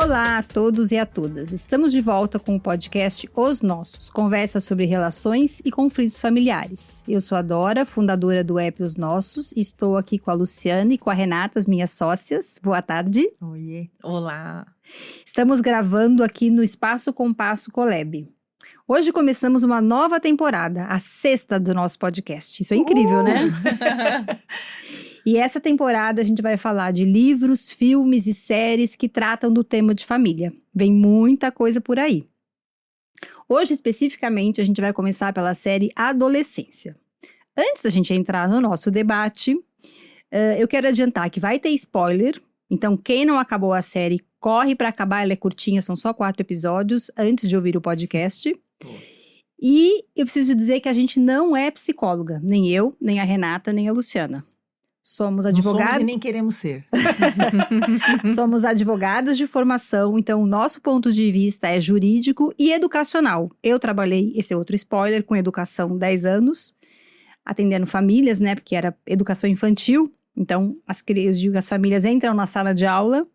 Olá a todos e a todas. Estamos de volta com o podcast Os Nossos, conversa sobre relações e conflitos familiares. Eu sou a Dora, fundadora do app Os Nossos, e estou aqui com a Luciana e com a Renata, as minhas sócias. Boa tarde. Oiê. Olá. Estamos gravando aqui no Espaço Compasso Colab. Hoje começamos uma nova temporada, a sexta do nosso podcast. Isso é incrível, né? E essa temporada a gente vai falar de livros, filmes e séries que tratam do tema de família. Vem muita coisa por aí. Hoje, especificamente, a gente vai começar pela série Adolescência. Antes da gente entrar no nosso debate, eu quero adiantar que vai ter spoiler. Então, quem não acabou a série, corre para acabar. Ela é curtinha, são só 4 episódios, antes de ouvir o podcast. E eu preciso dizer que a gente não é psicóloga. Nem eu, nem a Renata, nem a Luciana. Somos advogados. Não somos e nem queremos ser. Somos advogados de formação, então o nosso ponto de vista é jurídico e educacional. Eu trabalhei, esse é outro spoiler, com educação 10 anos, atendendo famílias, né, porque era educação infantil. Então, eu digo que as famílias entram na sala de aula.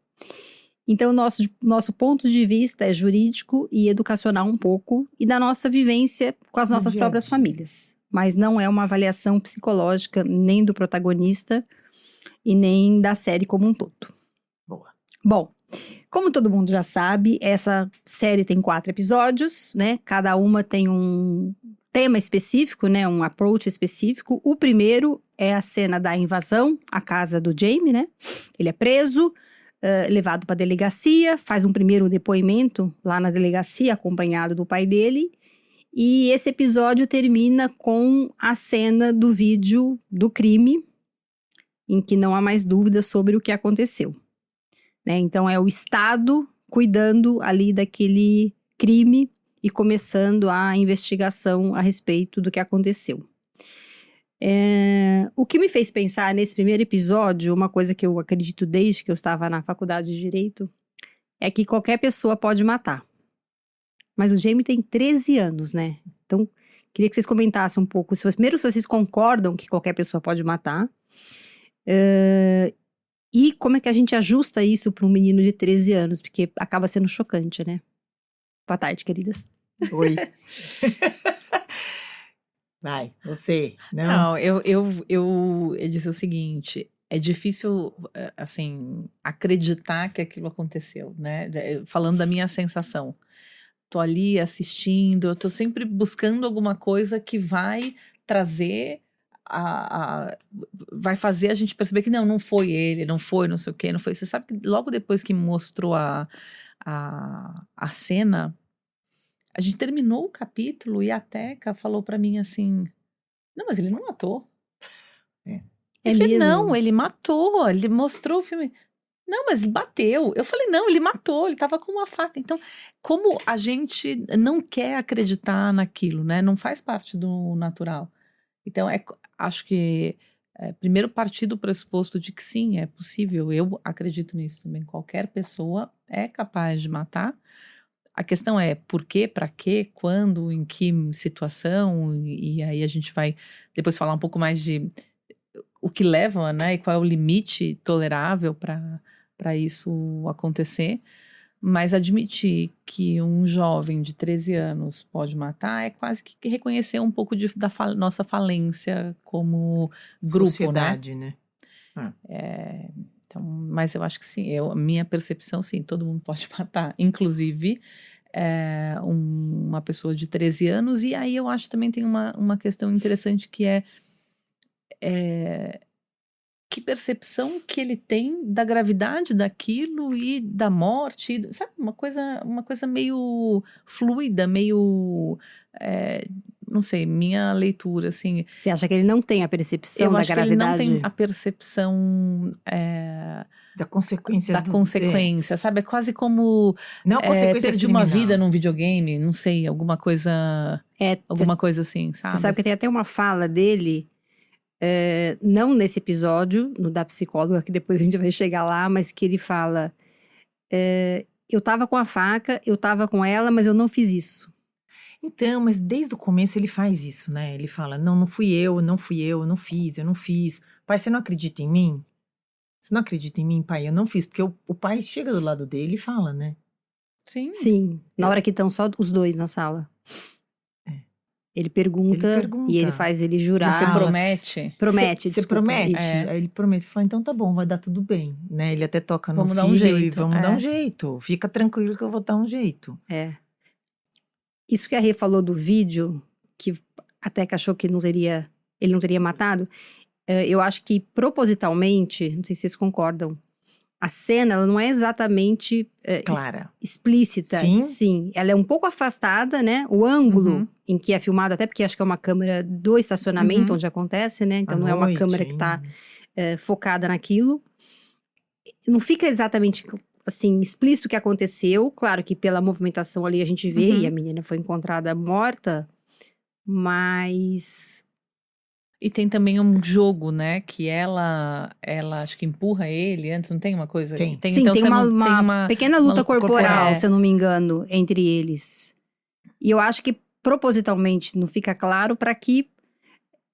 Então, nosso ponto de vista é jurídico e educacional um pouco, e da nossa vivência com as nossas próprias famílias. Mas não é uma avaliação psicológica nem do protagonista e nem da série como um todo. Boa. Bom, como todo mundo já sabe, essa série tem 4 episódios, né? Cada uma tem um tema específico, né? Um approach específico. O primeiro é a cena da invasão à casa do Jamie, né? Ele é preso, levado para a delegacia, faz um primeiro depoimento lá na delegacia, acompanhado do pai dele. E esse episódio termina com a cena do vídeo do crime, em que não há mais dúvida sobre o que aconteceu. Né? Então é o Estado cuidando ali daquele crime e começando a investigação a respeito do que aconteceu. O que me fez pensar nesse primeiro episódio, uma coisa que eu acredito desde que eu estava na faculdade de Direito, é que qualquer pessoa pode matar. Mas o Jamie tem 13 anos, né? Então, queria que vocês comentassem um pouco. Primeiro, se vocês concordam que qualquer pessoa pode matar. E como é que a gente ajusta isso para um menino de 13 anos? Porque acaba sendo chocante, né? Boa tarde, queridas. Oi. Vai, você. Não, eu disse o seguinte, é difícil, assim, acreditar que aquilo aconteceu, né? Falando da minha sensação. Tô ali assistindo, eu tô sempre buscando alguma coisa que vai trazer, vai fazer a gente perceber que não foi ele, não foi não sei o quê, não foi. Você sabe que logo depois que mostrou a cena, a gente terminou o capítulo e a Teca falou pra mim assim, não, mas ele não matou. Eu falei, mesmo? não, ele matou, ele mostrou o filme. Não, mas ele bateu. Eu falei, não, ele matou, ele tava com uma faca. Então, como a gente não quer acreditar naquilo, né? Não faz parte do natural. Então, acho que primeiro partir do pressuposto de que sim, é possível. Eu acredito nisso também. Qualquer pessoa é capaz de matar. A questão é por quê, para quê, quando, em que situação. E aí a gente vai depois falar um pouco mais de o que leva, né? E qual é o limite tolerável para isso acontecer, mas admitir que um jovem de 13 anos pode matar é quase que reconhecer um pouco da nossa falência como grupo, sociedade, né? Então, mas eu acho que sim, a minha percepção, sim, todo mundo pode matar, inclusive uma pessoa de 13 anos, e aí eu acho que também tem uma questão interessante que é que percepção que ele tem da gravidade daquilo e da morte, sabe? Uma coisa meio fluida, meio, não sei, minha leitura, assim. Você acha que ele não tem a percepção da acho gravidade? Que ele não tem a percepção da consequência. Sabe? É quase como não a consequência perdi criminal. uma vida num videogame, não sei, alguma coisa coisa assim, sabe? Você sabe que tem até uma fala dele, não nesse episódio, no da psicóloga, que depois a gente vai chegar lá, mas que ele fala, eu tava com a faca, eu tava com ela, mas eu não fiz isso. Então, mas desde o começo ele faz isso, né? Ele fala, não fui eu, não fiz, eu não fiz. Pai, você não acredita em mim? Você não acredita em mim, pai? Eu não fiz. Porque o pai chega do lado dele e fala, né? Sim. Sim, na hora que estão só os dois na sala. É. Ele pergunta, Ele pergunta. e ele faz ele jurar. Você Ah, promete. Promete, Você desculpa, promete? isso. Aí ele promete. Fala, então tá bom, vai dar tudo bem. Né? Ele até toca no Vamos dar filho um e jeito, vamos dar é. um jeito. Fica tranquilo que eu vou dar um jeito. É. Isso que a Rê falou do vídeo, que até que achou que ele não teria matado, eu acho que propositalmente, não sei se vocês concordam, a cena ela não é exatamente Clara. explícita. Sim. Sim, ela é um pouco afastada, né? O ângulo Uhum. em que é filmado, até porque acho que é uma câmera do estacionamento Uhum. onde acontece, né? Então À não é uma noite, câmera que tá focada naquilo. Não fica exatamente assim explícito o que aconteceu. Claro que pela movimentação ali a gente vê, Uhum. e a menina foi encontrada morta, mas E tem também um jogo, né? Que ela acho que empurra ele antes, não tem uma coisa? Tem. sim, então tem você uma, não tem uma pequena luta luta corporal, corporal. se eu não me engano, entre eles. E eu acho que propositalmente não fica claro para que.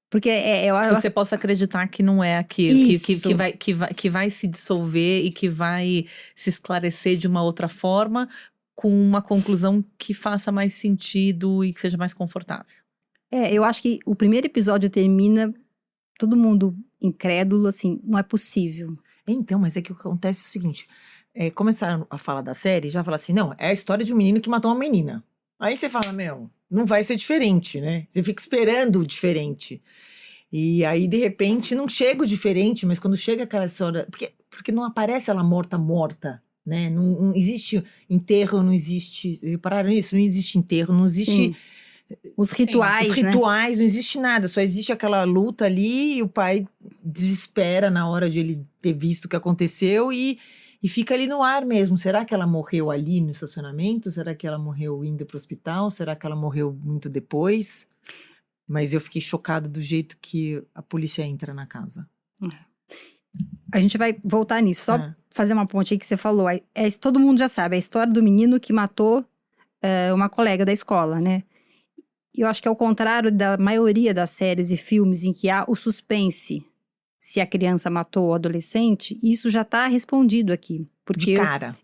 Porque eu Que acho você possa acreditar que não é aquilo, que Isso. vai se dissolver e que vai se esclarecer de uma outra forma, com uma conclusão que faça mais sentido e que seja mais confortável. eu acho que o primeiro episódio termina todo mundo incrédulo, assim, não é possível. Então, mas é que o que acontece é o seguinte. Começaram a falar da série, já fala assim, não, é a história de um menino que matou uma menina. Aí você fala, não vai ser diferente, né? Você fica esperando o diferente. E aí, de repente, não chega o diferente, mas quando chega aquela história... Porque não aparece ela morta, né? Não existe enterro, não existe... Repararam nisso? Não existe enterro, não existe... Sim. Os Sim, rituais, Os rituais, não existe nada, só existe aquela luta ali e o pai desespera na hora de ele ter visto o que aconteceu e fica ali no ar mesmo. Será que ela morreu ali no estacionamento? Será que ela morreu indo pro hospital? Será que ela morreu muito depois? Mas eu fiquei chocada do jeito que a polícia entra na casa. A gente vai voltar nisso, só Ah. fazer uma ponte aí que você falou. Todo mundo já sabe, a história do menino que matou uma colega da escola, né? E eu acho que ao contrário da maioria das séries e filmes em que há o suspense, se a criança matou o adolescente, isso já tá respondido aqui. Porque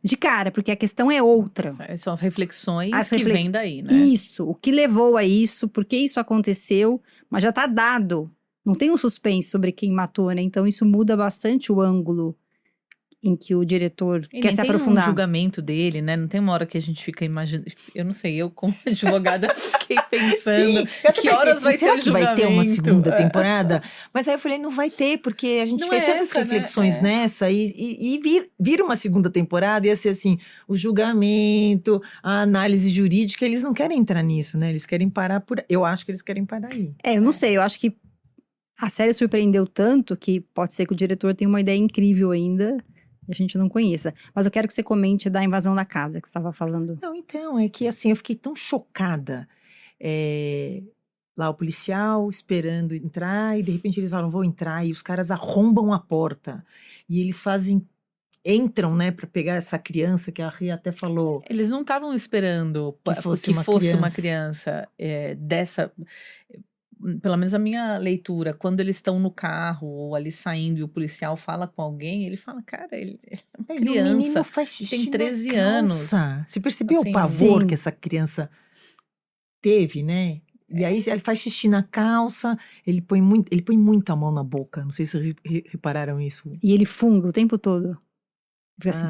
De cara. porque a questão é outra. São as reflexões As que vêm daí, né? Isso, o que levou a isso, por que isso aconteceu, mas já tá dado. Não tem um suspense sobre quem matou, né? Então isso muda bastante o ângulo em que o diretor E quer nem se tem aprofundar. um julgamento dele, né? Não tem uma hora que a gente fica imaginando. Eu não sei, eu como advogada fiquei pensando eu que pensei horas assim, vai será ter o que vai ter uma julgamento? segunda temporada? Mas aí eu falei, não vai ter, porque a gente Não fez é tantas essa, né? reflexões É. nessa e vir uma segunda temporada ia ser assim, o julgamento, a análise jurídica, eles não querem entrar nisso, né? Eles querem parar eu acho que eles querem parar aí. Eu não sei, eu acho que a série surpreendeu tanto que pode ser que o diretor tenha uma ideia incrível ainda e a gente não conheça. Mas eu quero que você comente da invasão da casa que você estava falando. Não, então, é que assim, eu fiquei tão chocada. Lá o policial esperando entrar, e de repente eles falam, vou entrar, e os caras arrombam a porta. E eles entram, né, pra pegar essa criança, que a Rê até falou. Eles não estavam esperando Que fosse uma uma criança dessa. Pelo menos a minha leitura, quando eles estão no carro ou ali saindo e o policial fala com alguém, ele fala, cara, ele é uma O criança. menino faz xixi tem 13 na anos. calça. Você percebeu Assim, o pavor sim. que essa criança teve, né? E aí ele faz xixi na calça, ele põe muito a mão na boca. Não sei se vocês repararam isso. E ele funga o tempo todo. Fica assim.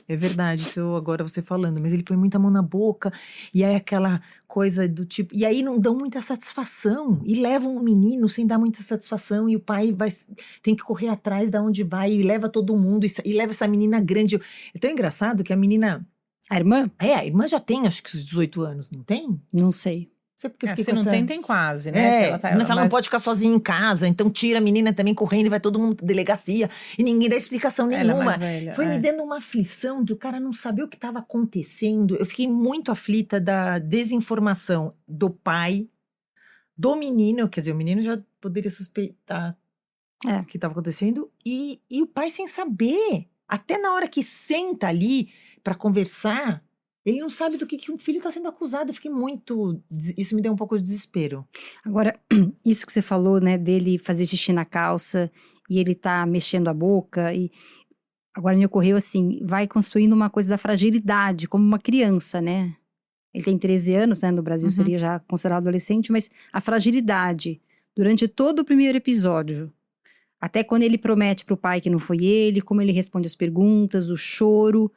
É verdade, isso agora você falando, mas ele põe muita mão na boca, e aí aquela coisa do tipo, e aí não dão muita satisfação, e levam o menino sem dar muita satisfação, e o pai tem que correr atrás da onde vai, e leva todo mundo, e leva essa menina grande. É tão engraçado que a menina, A irmã? a irmã já tem acho que uns 18 anos, não tem? Não sei. Não sei porque eu fiquei se com não essa... tem quase, né? Que mas ela não pode ficar sozinha em casa, então tira a menina também correndo e vai todo mundo pra delegacia e ninguém dá explicação Ela é nenhuma. mais velha, Foi me dando uma aflição de o cara não saber o que estava acontecendo. Eu fiquei muito aflita da desinformação do pai, do menino, quer dizer, o menino já poderia suspeitar o que estava acontecendo, e o pai sem saber. Até na hora que senta ali pra conversar, Ele não sabe do que um filho está sendo acusado. Eu fiquei muito... Isso me deu um pouco de desespero. Agora, isso que você falou, né, dele fazer xixi na calça e ele tá mexendo a boca e agora me ocorreu assim, vai construindo uma coisa da fragilidade, como uma criança, né? Ele tem 13 anos, né, no Brasil Uhum. seria já considerado adolescente, mas a fragilidade durante todo o primeiro episódio, até quando ele promete pro pai que não foi ele, como ele responde as perguntas, o choro.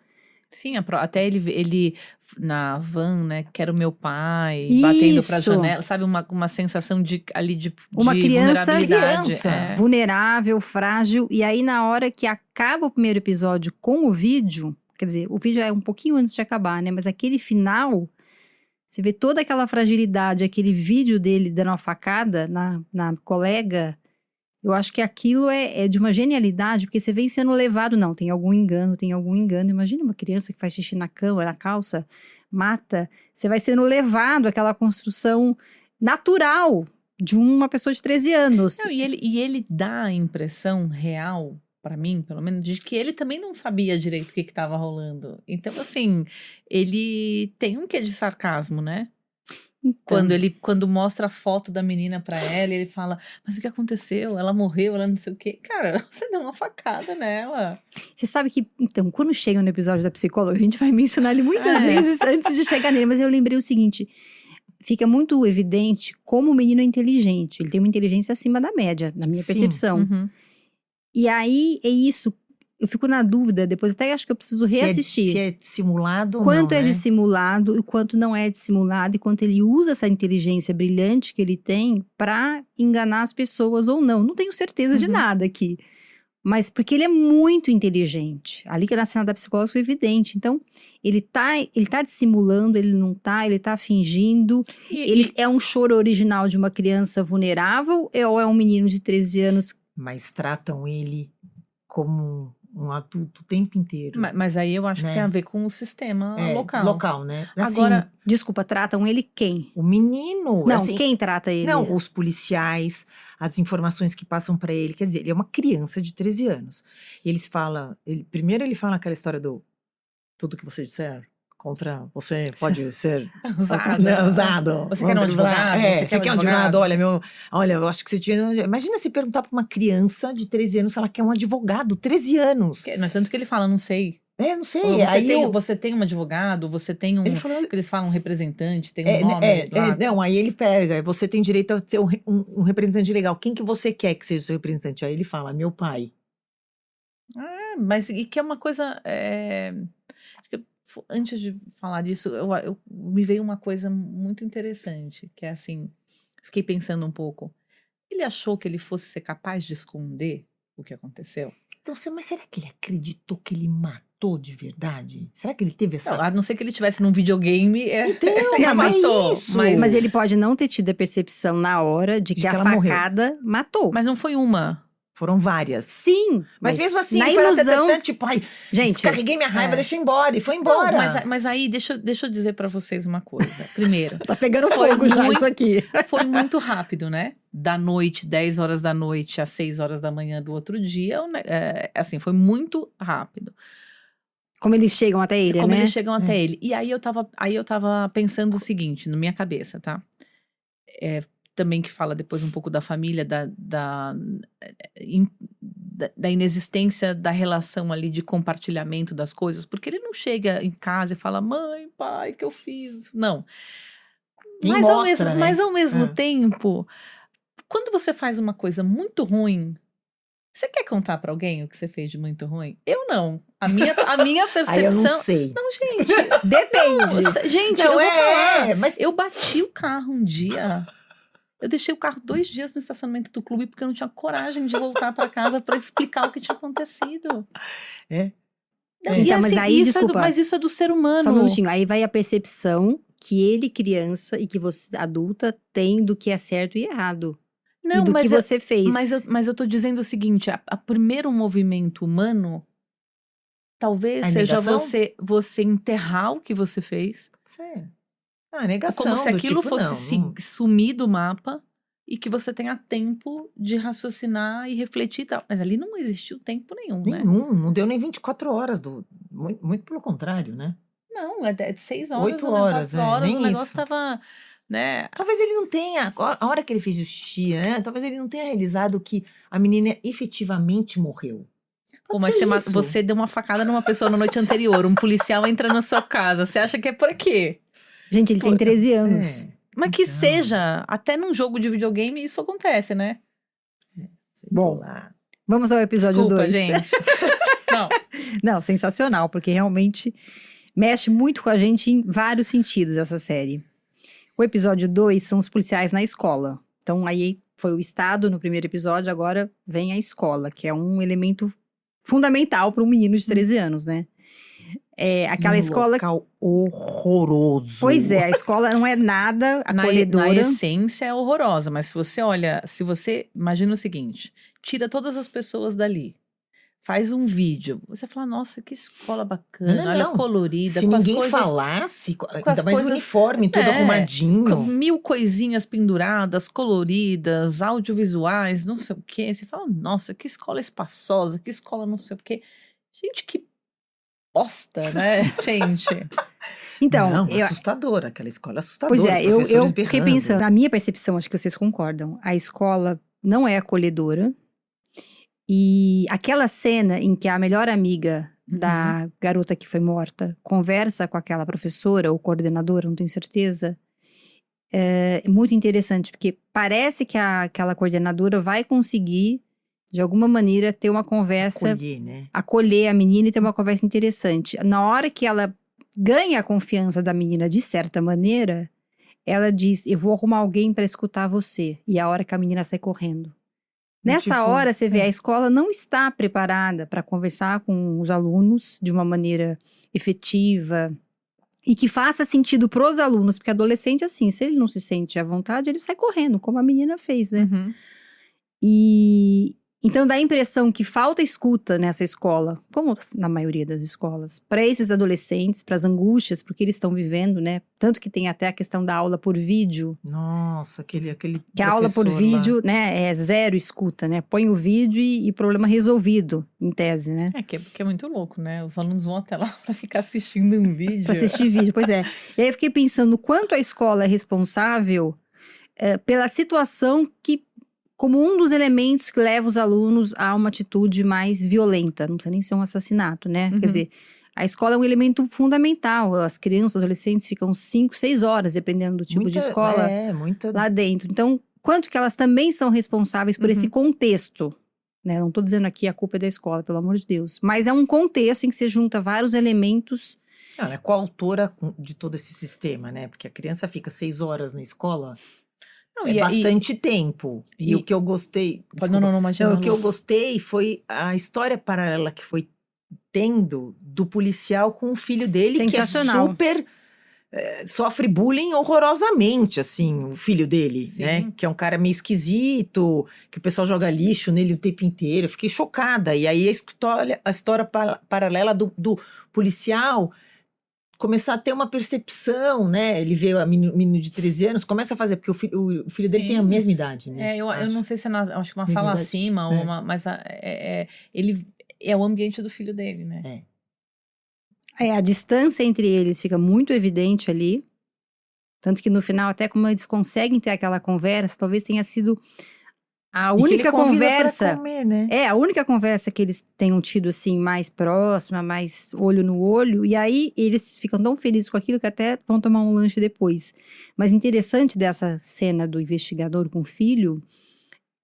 Sim, até ele na van, né, quero meu pai, batendo pra Isso. janela, sabe, uma sensação ali de Uma criança- vulnerabilidade. criança. É. Vulnerável, frágil, e aí na hora que acaba o primeiro episódio com o vídeo, quer dizer, o vídeo é um pouquinho antes de acabar, né, mas aquele final, você vê toda aquela fragilidade, aquele vídeo dele dando uma facada na colega, eu acho que aquilo é de uma genialidade, porque você vem sendo levado, não, tem algum engano, imagina uma criança que faz xixi na cama, na calça, mata, você vai sendo levado àquela construção natural de uma pessoa de 13 anos. Não, e ele dá a impressão real, pra mim, pelo menos, de que ele também não sabia direito o que estava rolando. Então, assim, ele tem um quê de sarcasmo, né? Então, Quando mostra a foto da menina pra ela, ele fala, mas o que aconteceu? Ela morreu, ela não sei o quê. Cara, você deu uma facada nela. você sabe que, então, quando chega no episódio da psicóloga, a gente vai mencionar ele muitas vezes antes de chegar nele, mas eu lembrei o seguinte, fica muito evidente como o menino é inteligente, ele tem uma inteligência acima da média, na minha Sim. percepção. Uhum. E aí, é isso, eu fico na dúvida, depois até acho que eu preciso reassistir. Se é simulado ou Quanto não, é né? dissimulado e quanto não é dissimulado, e quanto ele usa essa inteligência brilhante que ele tem pra enganar as pessoas ou não. Não tenho certeza de Uhum. nada aqui. Mas porque ele é muito inteligente. Ali que na cena da psicóloga foi evidente. Então, ele tá dissimulando, ele não tá, ele tá fingindo. Ele é um choro original de uma criança vulnerável ou é um menino de 13 anos? Mas tratam ele como um adulto o tempo inteiro. Mas aí eu acho Né? que tem a ver com o sistema É, local. local, né? Assim, Agora, Desculpa, tratam ele quem? o menino... Não, assim, quem trata ele? Não, os policiais, as informações que passam pra ele. Quer dizer, ele é uma criança de 13 anos. E eles falam... Primeiro ele fala aquela história do... Tudo que você disser contra você pode ser usado. Você quer um advogado? Você quer um advogado? Olha, eu acho que você tinha... Imagina se perguntar pra uma criança de 13 anos se ela quer um advogado. 13 anos. Mas tanto que ele fala, não sei. Não sei. Ou Aí você tem um advogado, você tem um... Ele falou, que eles falam um representante, tem um nome lá. não, aí ele pega, você tem direito a ter um representante legal. Quem que você quer que seja o seu representante? Aí ele fala, meu pai. Mas e que é uma coisa... acho que antes de falar disso, me veio uma coisa muito interessante, que é assim, fiquei pensando um pouco. Ele achou que ele fosse ser capaz de esconder o que aconteceu? Então, mas será que ele acreditou que ele matou de verdade? Será que ele teve essa... Não, a não ser que ele tivesse num videogame, Então, Não, mas matou. isso. Mas ele pode não ter tido a percepção na hora de que De que a ela morreu. facada matou. Mas não foi uma. Foram várias. Sim, Mas mesmo assim, na ele foi ilusão, tipo, ai, gente, descarreguei minha raiva, é. deixa eu ir embora. E foi embora. Não, mas aí, deixa eu dizer pra vocês uma coisa. Primeiro, tá pegando Foi fogo já muito- isso aqui. foi muito rápido, né? Da noite, 10 horas da noite, às 6 horas da manhã do outro dia, assim, foi muito rápido. Como eles chegam até ele, Como né? eles chegam até ele. E aí eu tava pensando o seguinte, na minha cabeça, tá? Também que fala depois um pouco da família, da inexistência da relação ali de compartilhamento das coisas, porque ele não chega em casa e fala, mãe, pai, que eu fiz? Não. E Mas, mostra, né? mas ao mesmo É. tempo, quando você faz uma coisa muito ruim, você quer contar pra alguém o que você fez de muito ruim? Eu não. A minha percepção... Aí eu não sei. Não, gente. Depende. Gente, Não, eu vou falar. mas... Eu bati o carro um dia. Eu deixei o carro 2 dias no estacionamento do clube porque eu não tinha coragem de voltar pra casa pra explicar o que tinha acontecido. É. E Então, mas aí, isso desculpa. mas isso é do ser humano. Só um minutinho. Aí vai a percepção que ele, criança, e que você, adulta, tem do que é certo e errado. Não, e do que você fez. mas eu tô dizendo o seguinte: a primeiro movimento humano talvez A seja negação? você enterrar o que você fez. Sério. Negação. Como se do aquilo tipo, fosse não. sumir do mapa e que você tenha tempo de raciocinar e refletir e tal. Mas ali não existiu tempo nenhum, né? Nenhum, não deu nem 24 horas. Muito pelo contrário, né? Não, é de 6 horas. 8 horas, 4 horas, nem o negócio isso. tava, né? Talvez ele não tenha, a hora que ele fez o xixi, né? Talvez ele não tenha realizado que a menina efetivamente morreu. Pô, Pode mas ser você, isso. você deu uma facada numa pessoa na noite anterior, um policial entra na sua casa, você acha que é por quê? Gente, ele tem 13 anos. É, Mas que Então. seja, até num jogo de videogame isso acontece, né? sei Bom, lá. Vamos ao episódio Desculpa, 2. gente. Não. Não, sensacional, porque realmente mexe muito com a gente em vários sentidos essa série. O episódio 2 são os policiais na escola. Então, aí foi o Estado no primeiro episódio, agora vem a escola, que é um elemento fundamental para um menino de 13 anos, né? É aquela escola. Local horroroso. Pois é, a escola não é nada acolhedora. Na essência é horrorosa, mas se você olha, se você imagina o seguinte, tira todas as pessoas dali, faz um vídeo, você fala, nossa, que escola bacana, Não, olha não. colorida, Se com as ninguém coisas, falasse, as ainda mais o coisas- uniforme todo É, arrumadinho. com 1000 coisinhas penduradas, coloridas, audiovisuais, não sei o quê. Você fala, nossa, que escola espaçosa, que escola não sei o quê. Gente, que bosta, né, gente? Então, Não, eu, assustadora, aquela escola assustadora. pois é, os eu professores fiquei berrando. pensando, na minha percepção, acho que vocês concordam, a escola não é acolhedora. E aquela cena em que a melhor amiga da garota que foi morta conversa com aquela professora ou coordenadora, não tenho certeza, é muito interessante, porque parece que aquela coordenadora vai conseguir, de alguma maneira, ter uma conversa, Acolher, né? acolher a menina e ter uma conversa interessante. Na hora que ela ganha a confiança da menina de certa maneira, ela diz, eu vou arrumar alguém para escutar você. E é a hora que a menina sai correndo. Nessa Tipo, hora, você vê, é. a escola não está preparada para conversar com os alunos de uma maneira efetiva e que faça sentido para os alunos, porque adolescente, assim, se ele não se sente à vontade, ele sai correndo, como a menina fez, né? Uhum. E então dá a impressão que falta escuta nessa escola, como na maioria das escolas, para esses adolescentes, para as angústias, porque eles estão vivendo, né? Tanto que tem até a questão da aula por vídeo, Nossa, aquele que a aula por professor lá. vídeo, né, é zero escuta, né? Põe o vídeo e problema resolvido, em tese, né? Que é muito louco, né? Os alunos vão até lá pra ficar assistindo um vídeo. Para assistir vídeo, pois é. E aí eu fiquei pensando o quanto a escola é responsável pela situação que, como um dos elementos que leva os alunos a uma atitude mais violenta. Não precisa nem ser um assassinato, né? Uhum. Quer dizer, a escola é um elemento fundamental. As crianças, adolescentes ficam 5, 6 horas, dependendo do tipo de escola, muita. lá dentro. Então, quanto que elas também são responsáveis por esse contexto? Né? Não estou dizendo aqui a culpa é da escola, pelo amor de Deus. Mas é um contexto em que se junta vários elementos. Ela é coautora de todo esse sistema, né? Porque a criança fica 6 horas na escola, Não, é bastante tempo. E o que eu gostei. Não, imagina. Não, o que eu gostei foi a história paralela que foi tendo do policial com o filho dele, que é Sensacional. super. Sofre bullying horrorosamente, assim, o filho dele, Sim. né? Que é um cara meio esquisito, que o pessoal joga lixo nele o tempo inteiro. Eu fiquei chocada. E aí a história paralela do policial começar a ter uma percepção, né? Ele vê o menino de 13 anos, começa a fazer, porque o filho dele Sim. tem a mesma idade, né? Eu não sei se é acho que uma Mesma sala idade. acima, ou mas ele é o ambiente do filho dele, né? A distância entre eles fica muito evidente ali. Tanto que no final, até como eles conseguem ter aquela conversa, talvez tenha sido a E que ele única convida pra conversa. comer, né? É, a única conversa que eles tenham tido, assim, mais próxima, mais olho no olho. E aí, eles ficam tão felizes com aquilo que até vão tomar um lanche depois. Mas interessante dessa cena do investigador com o filho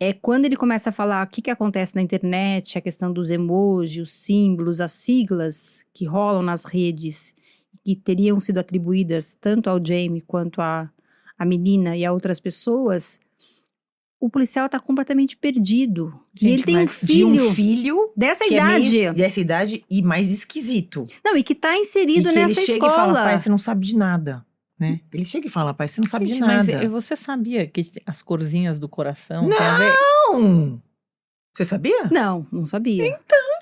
é quando ele começa a falar o que acontece na internet, a questão dos emojis, os símbolos, as siglas que rolam nas redes, que teriam sido atribuídas tanto ao Jamie quanto à menina e a outras pessoas. O policial tá completamente perdido. E Gente, ele tem um mas De um filho filho dessa que é idade. meio dessa idade e mais esquisito. Não, e que tá inserido E que nessa ele chega escola. e fala, pai, você não sabe de nada, né? Ele chega e fala, pai, você não sabe Gente, de mas nada. você sabia que as corzinhas do coração Não! tem a ver? Não! Você sabia? Não sabia.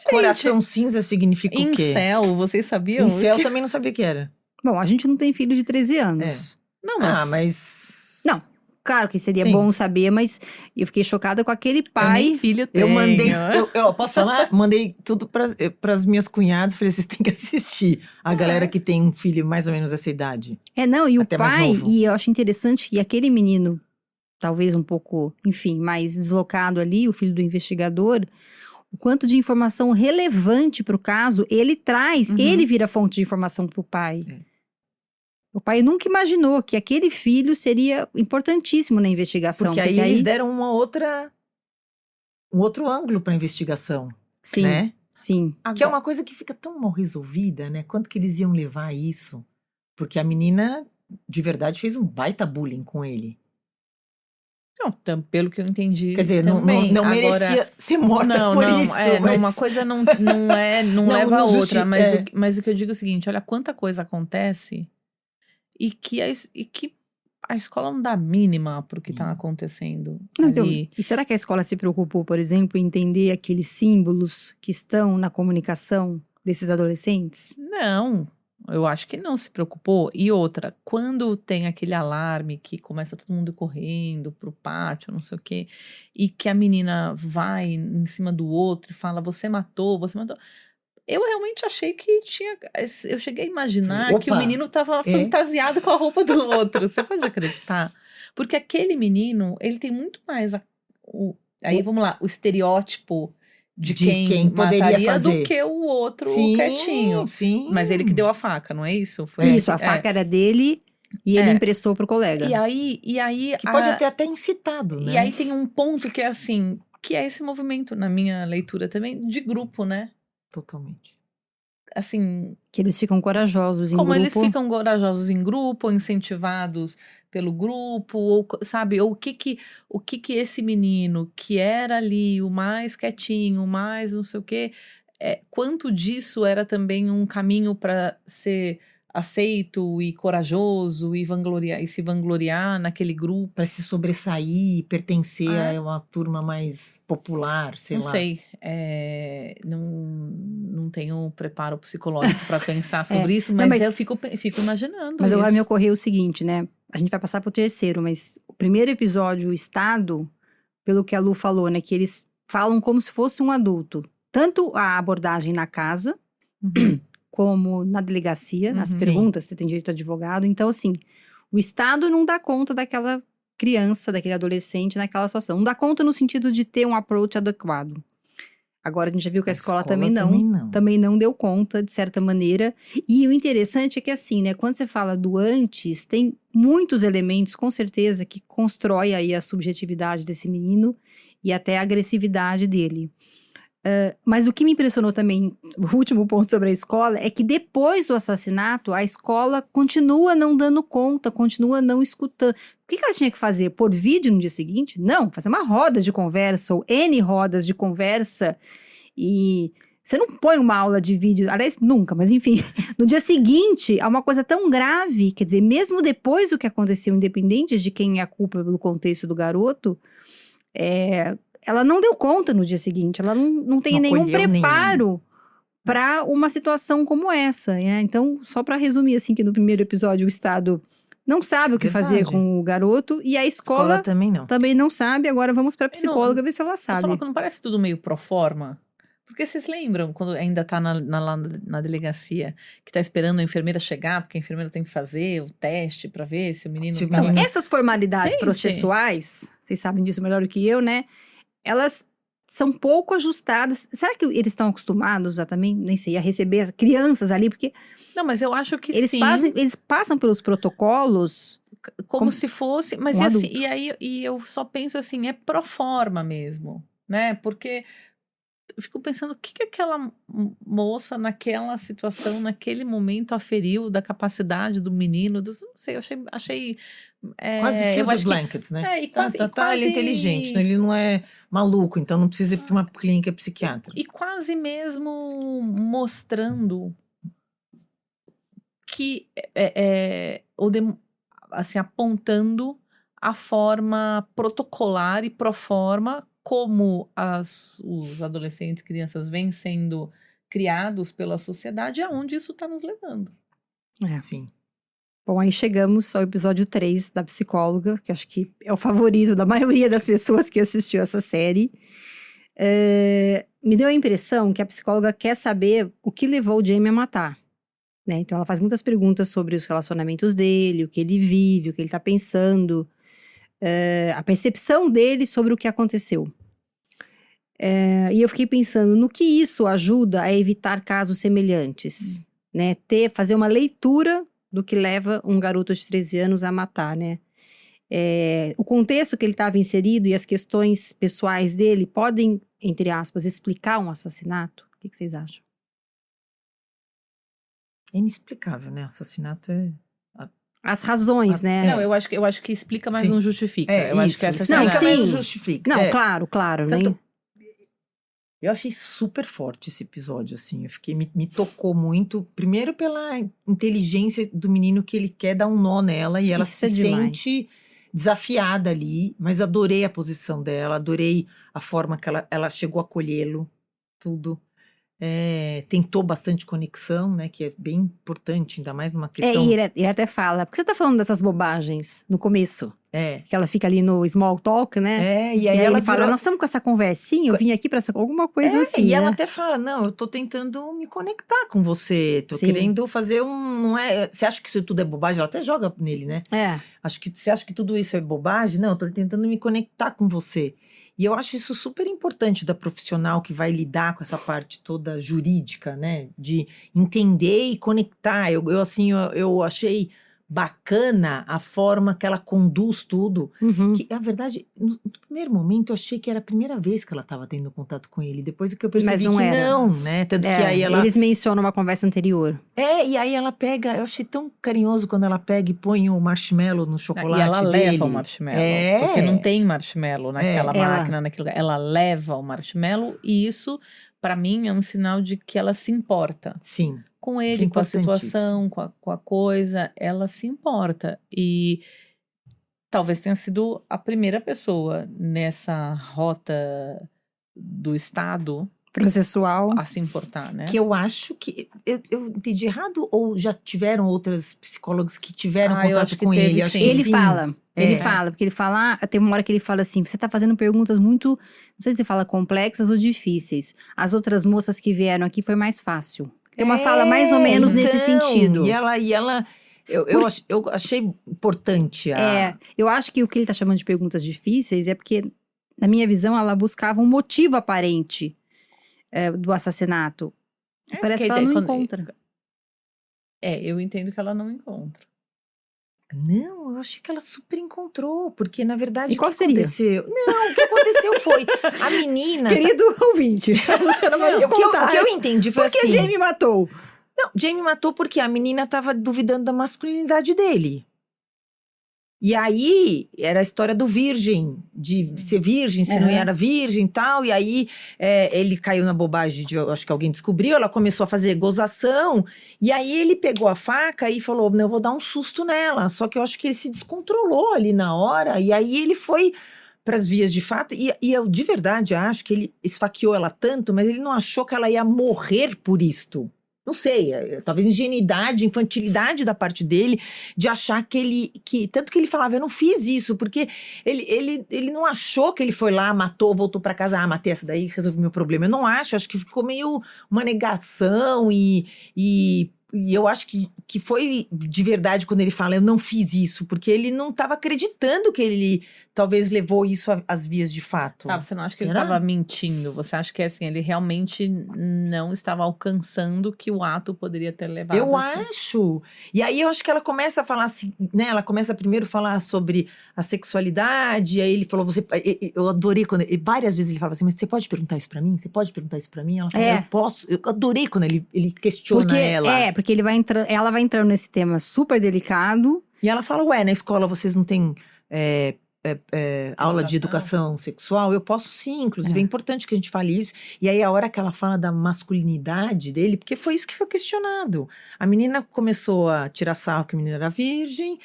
Coração cinza significa o quê? Incel, vocês sabiam? Incel eu também não sabia o que era. Bom, a gente não tem filho de 13 anos. Não, Ah, mas... Não. claro que seria Sim. bom saber, mas eu fiquei chocada com aquele Eu nem pai. filho tenho. Eu mandei, eu posso falar? Mandei tudo pras minhas cunhadas, falei, vocês têm que assistir. A galera que tem um filho mais ou menos dessa idade. Não, e o Até mais pai, novo. e eu acho interessante, e aquele menino, talvez um pouco, enfim, mais deslocado ali, o filho do investigador, o quanto de informação relevante para o caso ele traz, Uhum. ele vira fonte de informação para o pai. É. O pai nunca imaginou que aquele filho seria importantíssimo na investigação. Porque aí eles deram um outro ângulo pra investigação, sim, né? sim. Que é uma coisa que fica tão mal resolvida, né? Quanto que eles iam levar isso? Porque a menina, de verdade, fez um baita bullying com ele. Não, pelo que eu entendi. Quer dizer, também. não Agora, merecia ser morta por isso. Mas... Uma coisa não leva a outra. Mas o que eu digo é o seguinte: olha quanta coisa acontece e que a escola não dá a mínima pro que tá acontecendo Então, ali. e será que a escola se preocupou, por exemplo, em entender aqueles símbolos que estão na comunicação desses adolescentes? Não, eu acho que não se preocupou. E outra, quando tem aquele alarme que começa todo mundo correndo pro pátio, não sei o quê, e que a menina vai em cima do outro e fala, você matou. Eu realmente achei que tinha... Eu cheguei a imaginar que o menino tava fantasiado com a roupa do outro. Você pode acreditar? Porque aquele menino, ele tem muito mais... Aí, vamos lá, o estereótipo de quem poderia mataria fazer do que o outro quietinho. Sim. Mas ele que deu a faca, não é isso? Isso, a faca era dele e ele emprestou pro colega. E aí que pode ter até incitado, né? E aí tem um ponto que é assim, que é esse movimento, na minha leitura também, de grupo, né? Totalmente. Assim... Que eles ficam corajosos em grupo. Como eles ficam corajosos em grupo, ou incentivados pelo grupo, ou, sabe? Ou o que esse menino, que era ali o mais quietinho, o mais não sei o quê, quanto disso era também um caminho para ser aceito e corajoso e se vangloriar naquele grupo. Para se sobressair, pertencer a uma turma mais popular, sei lá. Não sei. Não tenho preparo psicológico para pensar sobre isso, mas eu fico imaginando. Mas isso. agora me ocorreu o seguinte, né? A gente vai passar pro terceiro, mas o primeiro episódio, o Estado, pelo que a Lu falou, né? Que eles falam como se fosse um adulto. Tanto a abordagem na casa, como na delegacia, nas perguntas, você tem direito a advogado. Então, assim, o Estado não dá conta daquela criança, daquele adolescente naquela situação. Não dá conta no sentido de ter um approach adequado. Agora, a gente já viu que a escola também não deu conta, de certa maneira. E o interessante é que, assim, né? Quando você fala do antes, tem muitos elementos, com certeza, que constrói aí a subjetividade desse menino e até a agressividade dele. Mas o que me impressionou também, o último ponto sobre a escola, é que depois do assassinato, a escola continua não dando conta, continua não escutando. O que ela tinha que fazer? Pôr vídeo no dia seguinte? Não, fazer uma roda de conversa ou N rodas de conversa. E você não põe uma aula de vídeo, aliás, nunca, mas enfim. No dia seguinte, há uma coisa tão grave, quer dizer, mesmo depois do que aconteceu, independente de quem é a culpa pelo contexto do garoto, ela não deu conta no dia seguinte, ela não tem nenhum preparo para uma situação como essa, né? Então, só para resumir, assim, que no primeiro episódio o Estado não sabe o que fazer com o garoto e a escola também não sabe. Agora vamos para a psicóloga ver se ela sabe. Só que não parece tudo meio pro forma? Porque vocês lembram quando ainda tá na delegacia, que tá esperando a enfermeira chegar, porque a enfermeira tem que fazer o teste para ver se o menino... Então, essas formalidades processuais, vocês sabem disso melhor do que eu, né? Elas são pouco ajustadas. Será que eles estão acostumados já também, nem sei, a receber as crianças ali? Porque... Não, mas eu acho que sim. Eles passam pelos protocolos... Como se fosse... Mas e eu só penso assim, é pro forma mesmo, né? Porque eu fico pensando, o que aquela moça naquela situação, naquele momento, aferiu da capacidade do menino? Não sei, eu achei quase fio de blankets, né? Quase, ele é inteligente, né? Ele não é maluco, então não precisa ir para uma clínica psiquiátrica. E quase mesmo mostrando que assim, apontando a forma protocolar e pro forma como os adolescentes, crianças vêm sendo criados pela sociedade, aonde isso está nos levando. Sim. Bom, aí chegamos ao episódio 3 da psicóloga, que acho que é o favorito da maioria das pessoas que assistiu essa série. Me deu a impressão que a psicóloga quer saber o que levou o Jamie a matar, né? Então ela faz muitas perguntas sobre os relacionamentos dele, o que ele vive, o que ele tá pensando, a percepção dele sobre o que aconteceu. E eu fiquei pensando no que isso ajuda a evitar casos semelhantes, né? Fazer uma leitura do que leva um garoto de 13 anos a matar, né? O contexto que ele estava inserido e as questões pessoais dele podem, entre aspas, explicar um assassinato? O que vocês acham? É inexplicável, né? Assassinato é... As razões, né? Não, eu acho que explica, mas Sim. não justifica. É, eu acho isso, que essa explica, Não, mas sim. não justifica. Não, É. claro, Tanto- né? Eu achei super forte esse episódio, assim. Eu fiquei, me tocou muito. Primeiro pela inteligência do menino, que ele quer dar um nó nela e ela Isso se é demais. sente desafiada ali. Mas eu adorei a posição dela, adorei a forma que ela chegou a acolhê-lo, tudo. Tentou bastante conexão, né? Que é bem importante, ainda mais numa questão. E ele até fala, por que você tá falando dessas bobagens no começo? É. Que ela fica ali no small talk, né? E E aí aí ela ele fala, virou- nós estamos com essa conversinha, eu vim aqui pra alguma coisa assim, e ela né? até fala, não, eu tô tentando me conectar com você, tô Sim. querendo fazer não é, você acha que isso tudo é bobagem? Ela até joga nele, né? Acho que você acha que tudo isso é bobagem? Não, eu tô tentando me conectar com você. E eu acho isso super importante da profissional que vai lidar com essa parte toda jurídica, né? De entender e conectar. Eu achei bacana a forma que ela conduz tudo. Uhum. Que, na verdade, no primeiro momento eu achei que era a primeira vez que ela estava tendo contato com ele. Depois que eu percebi não que era. não, né? Tanto que aí ela... Eles mencionam uma conversa anterior. E aí ela pega... Eu achei tão carinhoso quando ela pega e põe o marshmallow no chocolate E ela dele. leva o marshmallow. Porque não tem marshmallow naquela máquina, naquele lugar. Ela leva o marshmallow e isso, pra mim, é um sinal de que ela se importa. Sim. Com ele, com a situação, com a coisa, ela se importa. E talvez tenha sido a primeira pessoa nessa rota do Estado Processual. a se importar, né? Que eu acho que... Eu entendi errado ou já tiveram outras psicólogas que tiveram eu contato acho que com teve, ele? Eu acho sim. que Ele sim. fala, É. porque ele fala, tem uma hora que ele fala assim, você tá fazendo perguntas muito, não sei se ele fala complexas ou difíceis. As outras moças que vieram aqui foi mais fácil. Tem uma fala mais ou menos nesse sentido. E ela eu achei importante. Eu acho que o que ele tá chamando de perguntas difíceis é porque, na minha visão, ela buscava um motivo aparente do assassinato. E parece que ela não encontra. Eu entendo que ela não encontra. Não, eu achei que ela super encontrou, porque na verdade E qual o que seria? aconteceu? Não, o que aconteceu foi a menina. Querido ouvinte, a Luciana vai nos o contar. que eu entendi foi Por que assim. Jamie matou? Não, Jamie matou porque a menina tava duvidando da masculinidade dele. E aí, era a história do virgem, de ser virgem, se não era virgem e tal. E aí, ele caiu na bobagem de, eu acho que alguém descobriu, ela começou a fazer gozação. E aí, ele pegou a faca e falou, não, eu vou dar um susto nela. Só que eu acho que ele se descontrolou ali na hora. E aí, ele foi para as vias de fato. E eu, de verdade, acho que ele esfaqueou ela tanto, mas ele não achou que ela ia morrer por isto. Não sei, talvez ingenuidade, infantilidade da parte dele, de achar tanto que ele falava, eu não fiz isso, porque ele não achou que ele foi lá, matou, voltou pra casa, matei essa daí, resolvi meu problema. Eu não acho que ficou meio uma negação e eu acho que foi de verdade quando ele fala, eu não fiz isso, porque ele não estava acreditando que ele talvez levou isso às vias de fato. Você não acha que Será? ele estava mentindo? Você acha que assim, ele realmente não estava alcançando que o ato poderia ter levado? Eu acho. E aí eu acho que ela começa a falar assim, né? Ela começa primeiro a falar sobre a sexualidade, e aí ele falou, eu adorei quando várias vezes ele fala assim, mas você pode perguntar isso pra mim? Você pode perguntar isso pra mim? Ela fala, eu posso. Eu adorei quando ele questiona ela. Porque ela vai entrando nesse tema super delicado. E ela fala, na escola vocês não têm aula de educação sexual? Eu posso sim, inclusive é importante que a gente fale isso. E aí a hora que ela fala da masculinidade dele, porque foi isso que foi questionado. A menina começou a tirar sarro que a menina era virgem,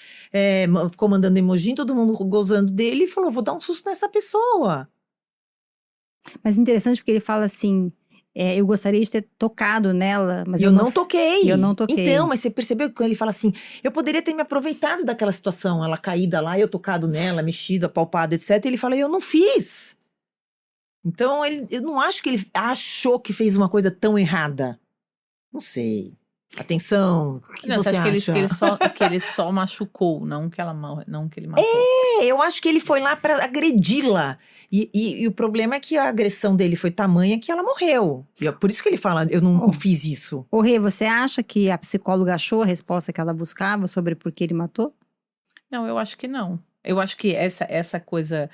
ficou mandando emoji, todo mundo gozando dele e falou, vou dar um susto nessa pessoa. Mas interessante porque ele fala assim, eu gostaria de ter tocado nela, mas eu não toquei. Eu não toquei. Então, mas você percebeu que ele fala assim, eu poderia ter me aproveitado daquela situação, ela caída lá, eu tocado nela, mexido, apalpado, etc. E ele fala, eu não fiz. Então, eu não acho que ele achou que fez uma coisa tão errada. Não sei. Atenção, o que Não, você acha acha? que ele só machucou, não que ele matou. Eu acho que ele foi lá pra agredi-la. E o problema é que a agressão dele foi tamanha que ela morreu. E é por isso que ele fala, eu não fiz isso. Ô, Rê, você acha que a psicóloga achou a resposta que ela buscava sobre por que ele matou? Não, eu acho que não. Eu acho que essa coisa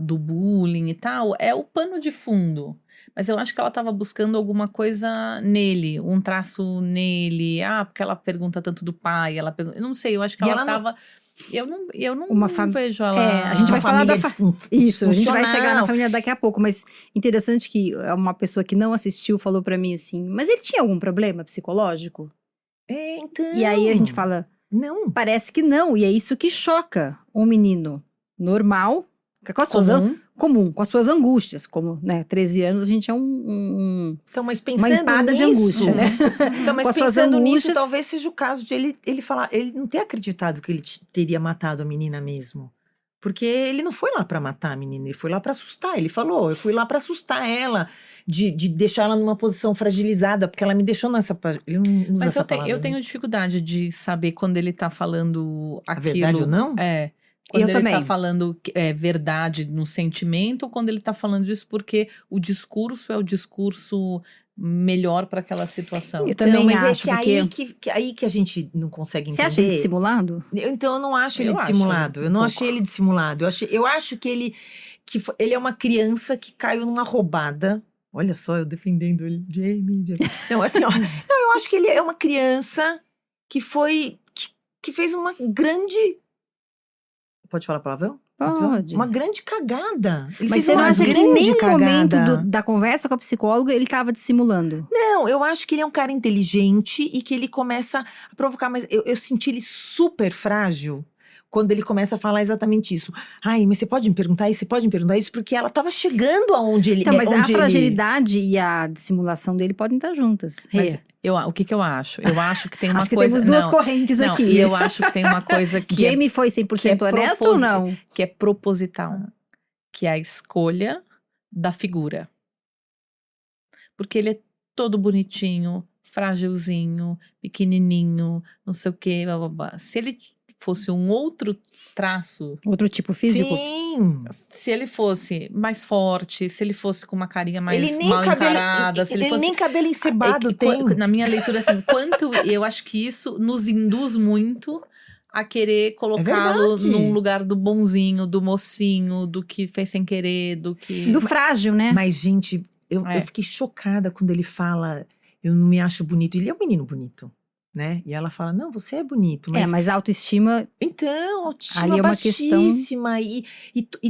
do bullying e tal é o pano de fundo. Mas eu acho que ela estava buscando alguma coisa nele, um traço nele. Porque ela pergunta tanto do pai, eu não sei, eu acho que E ela ela não- estava. Eu não Não vejo ela. a gente vai falar da Isso, a gente vai disfuncional. chegar na família daqui a pouco, mas interessante que uma pessoa que não assistiu falou pra mim assim, mas ele tinha algum problema psicológico? Então. E aí a gente fala, Não. parece que não, e é isso que choca um menino normal, com as suas comum, com as suas angústias, como, 13 anos a gente é Então, mas uma pensando empada de nisso, angústia, né? Então, mas Com as suas pensando nisso, angústias. talvez seja o caso de ele falar, ele não ter acreditado que ele teria matado a menina mesmo. Porque ele não foi lá pra matar a menina, ele foi lá pra assustar. Ele falou, eu fui lá pra assustar ela, de deixar ela numa posição fragilizada, porque ela me deixou nessa. Ele não usa Mas essa palavra. eu tenho dificuldade de saber quando ele tá falando A aquilo. verdade ou não? Quando Eu ele também. tá falando verdade no sentimento, ou quando ele tá falando isso porque o discurso é o discurso melhor para aquela situação. Eu também mas acho, é que porque... aí que a gente não consegue Você entender. acha ele dissimulado? Então eu não acho ele Eu acho dissimulado. um Eu não pouco. achei ele dissimulado. Eu acho que ele é uma criança que caiu numa roubada. Olha só, eu defendendo ele. Jamie. Não, assim, ó. Não, eu acho que ele é uma criança que fez uma grande. Pode falar palavrão? Pode. Uma grande cagada. Ele Mas fez você não uma acha que em grande nenhum momento cagada. da conversa com a psicóloga ele estava dissimulando? Não, eu acho que ele é um cara inteligente e que ele começa a provocar, mas eu senti ele super frágil quando ele começa a falar exatamente isso. Ai, mas você pode me perguntar isso? Você pode me perguntar isso? Porque ela estava chegando aonde ele... Então, mas a onde fragilidade e a dissimulação dele podem estar juntas. Mas o que eu acho? Eu acho que tem uma Acho que coisa... temos duas correntes não, aqui. E eu acho que tem uma coisa que Jamie foi 100% honesto ou não? que é proposital. Que é a escolha da figura. Porque ele é todo bonitinho, frágilzinho, pequenininho, não sei o quê, blá, blá, blá. Se ele fosse um outro traço... Outro tipo físico? Sim. Se ele fosse mais forte, se ele fosse com uma carinha mais Ele nem mal cabelo, encarada, se ele fosse... nem cabelo encebado que, tem. Na minha leitura, assim, eu acho que isso nos induz muito a querer colocá-lo verdade. num lugar do bonzinho, do mocinho, do que fez sem querer, do que... Do frágil, né? Mas, gente, eu fiquei chocada quando ele fala, eu não me acho bonito. Ele é um menino bonito, né? E ela fala, não, você é bonito. Mas a autoestima... Então, autoestima Ali é uma baixíssima. E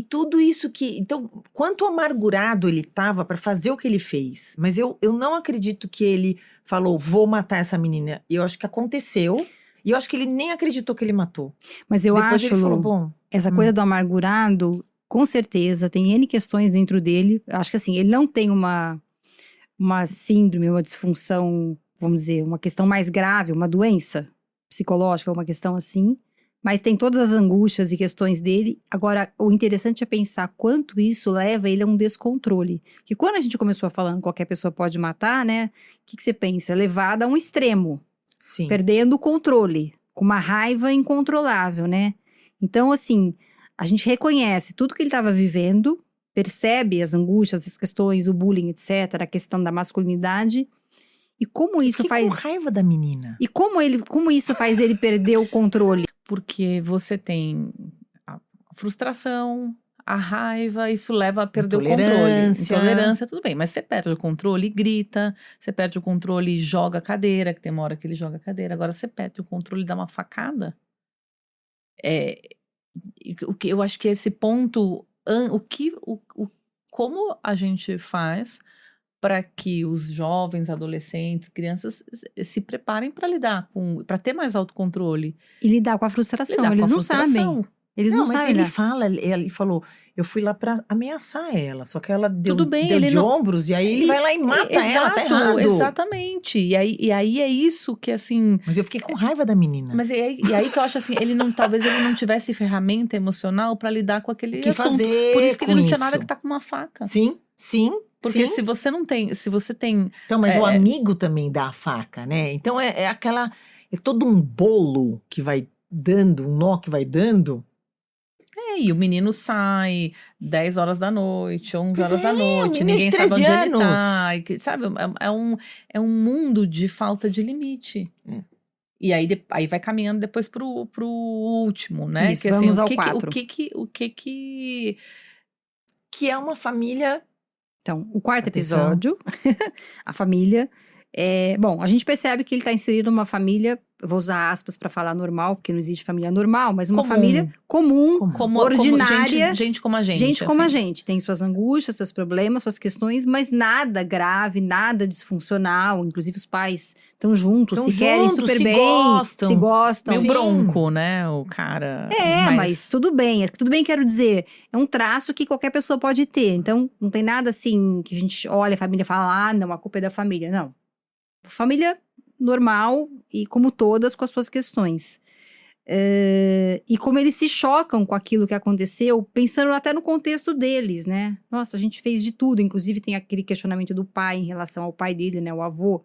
tudo isso que... Então, quanto amargurado ele estava para fazer o que ele fez. Mas eu não acredito que ele falou, vou matar essa menina. Eu acho que aconteceu. E eu acho que ele nem acreditou que ele matou. Mas eu Depois acho, ele falou, Lu, bom... essa coisa do amargurado, com certeza, tem N questões dentro dele. Acho que assim, ele não tem uma síndrome, uma disfunção, vamos dizer, uma questão mais grave, uma doença psicológica, uma questão assim. Mas tem todas as angústias e questões dele. Agora, o interessante é pensar quanto isso leva ele a um descontrole. Porque quando a gente começou falando qualquer pessoa pode matar, né? O que você pensa? Levada a um extremo. Sim. Perdendo o controle, com uma raiva incontrolável, né? Então, assim, a gente reconhece tudo que ele estava vivendo, percebe as angústias, as questões, o bullying, etc., a questão da masculinidade, e como isso Fiquei faz... com raiva da menina. E como isso faz ele perder o controle? Porque você tem a frustração, a raiva, isso leva a perder o controle. Intolerância, tudo bem. Mas você perde o controle e grita, você perde o controle e joga a cadeira, que tem uma hora que ele joga a cadeira. Agora você perde o controle e dá uma facada. Eu acho que esse ponto, como a gente faz para que os jovens, adolescentes, crianças se preparem para lidar com, para ter mais autocontrole. E lidar com a frustração, Lidar eles com a não frustração. sabem. Eles não, mas sabem, ele né? fala, ele falou, eu fui lá pra ameaçar ela, só que ela deu, Tudo bem, deu ele de não- ombros, e aí ele vai lá e mata ela, tá errado. Exatamente. E aí é isso que, assim... Mas eu fiquei com raiva da menina. Mas e aí que eu acho assim, talvez ele não tivesse ferramenta emocional pra lidar com aquele O que assunto. fazer Por isso que ele com não tinha isso? nada que tá com uma faca. Sim. Porque sim. se você não tem, se você tem... Então, mas o amigo também dá a faca, né? Então é aquela... É todo um bolo que vai dando, um nó que vai dando. E o menino sai 10 horas da noite, 11 Pois horas da um noite, menino ninguém de sabe 13 onde ele anos. tá. Sabe, é um mundo de falta de limite. É. E aí vai caminhando depois pro último, né? Isso, que assim, vamos o ao que 4. Que é uma família... Então, o quarto Atenção. episódio, a família. Bom, a gente percebe que ele está inserido numa família, eu vou usar aspas para falar normal, porque não existe família normal, mas uma Comum. família comum, ordinária. Gente como a gente. Gente como a assim. gente, tem suas angústias, seus problemas, suas questões, mas nada grave, nada disfuncional. Inclusive os pais estão juntos, Tão se querem juntos, super se bem, gostam. se gostam. Meio Sim. bronco, né? O cara. Mas tudo bem. Tudo bem, quero dizer, é um traço que qualquer pessoa pode ter. Então, não tem nada assim que a gente olha a família e fala, não, a culpa é da família. Não. Família normal e como todas com as suas questões. E como eles se chocam com aquilo que aconteceu, pensando até no contexto deles, né? Nossa, a gente fez de tudo. Inclusive tem aquele questionamento do pai em relação ao pai dele, né? O avô,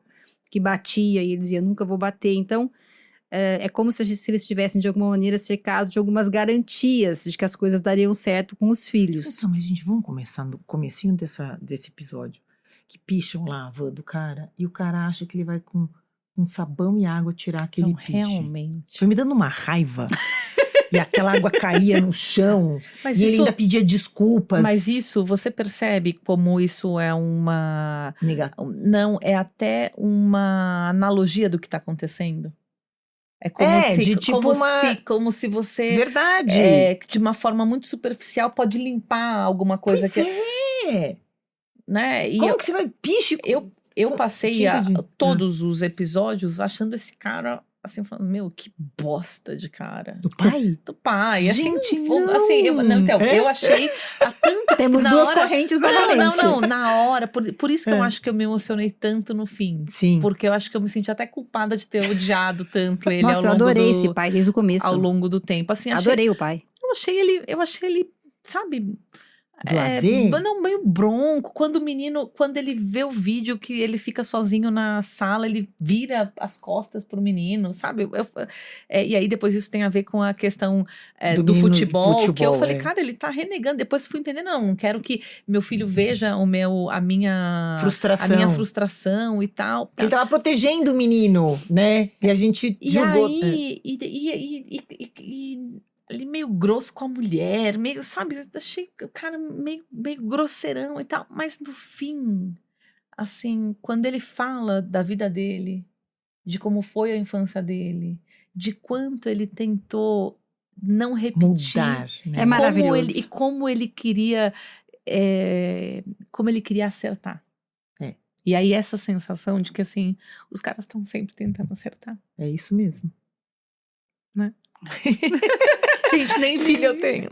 que batia e ele dizia, nunca vou bater. Então, é como se eles estivessem, de alguma maneira, cercados de algumas garantias de que as coisas dariam certo com os filhos. Então, mas gente, vamos começar no comecinho desse episódio. Que picham lá a van do cara e o cara acha que ele vai com sabão e água tirar aquele Não, piche. realmente. Foi me dando uma raiva. E aquela água caía no chão. Mas e ele isso- ainda pedia desculpas. Mas isso, você percebe como isso é uma... Não, é até uma analogia do que está acontecendo. É como como se você, Verdade. de uma forma muito superficial, pode limpar alguma coisa Pois que... é. Né? E Como que você vai piche? eu passei Que entendi. todos os episódios achando esse cara, assim, falando, meu, que bosta de cara. Do pai? Do pai. Gente, não. Assim, eu achei há tanto Temos na duas hora- correntes novamente. Não, na hora. Por isso que eu acho que eu me emocionei tanto no fim. Sim. Porque eu acho que eu me senti até culpada de ter odiado tanto ele Nossa, eu ao longo adorei esse pai desde o começo. ao longo do tempo. Assim, Adorei o pai. eu achei ele, sabe... Blasé? Não, meio bronco. Quando ele vê o vídeo que ele fica sozinho na sala, ele vira as costas pro menino, sabe? E aí depois isso tem a ver com a questão do menino futebol, que eu falei, é. cara, ele tá renegando. Depois fui entender, não quero que meu filho veja a minha frustração e tal. Ele tava protegendo o menino, né? E a gente E julgou. aí, ele meio grosso com a mulher, meio, sabe, eu achei o cara meio grosseirão e tal, mas no fim, assim, quando ele fala da vida dele, de como foi a infância dele, de quanto ele tentou não repetir, Mudar, né? É maravilhoso. como ele queria acertar. É. E aí essa sensação de que, assim, os caras estão sempre tentando acertar. É isso mesmo. Gente, nem filho eu tenho.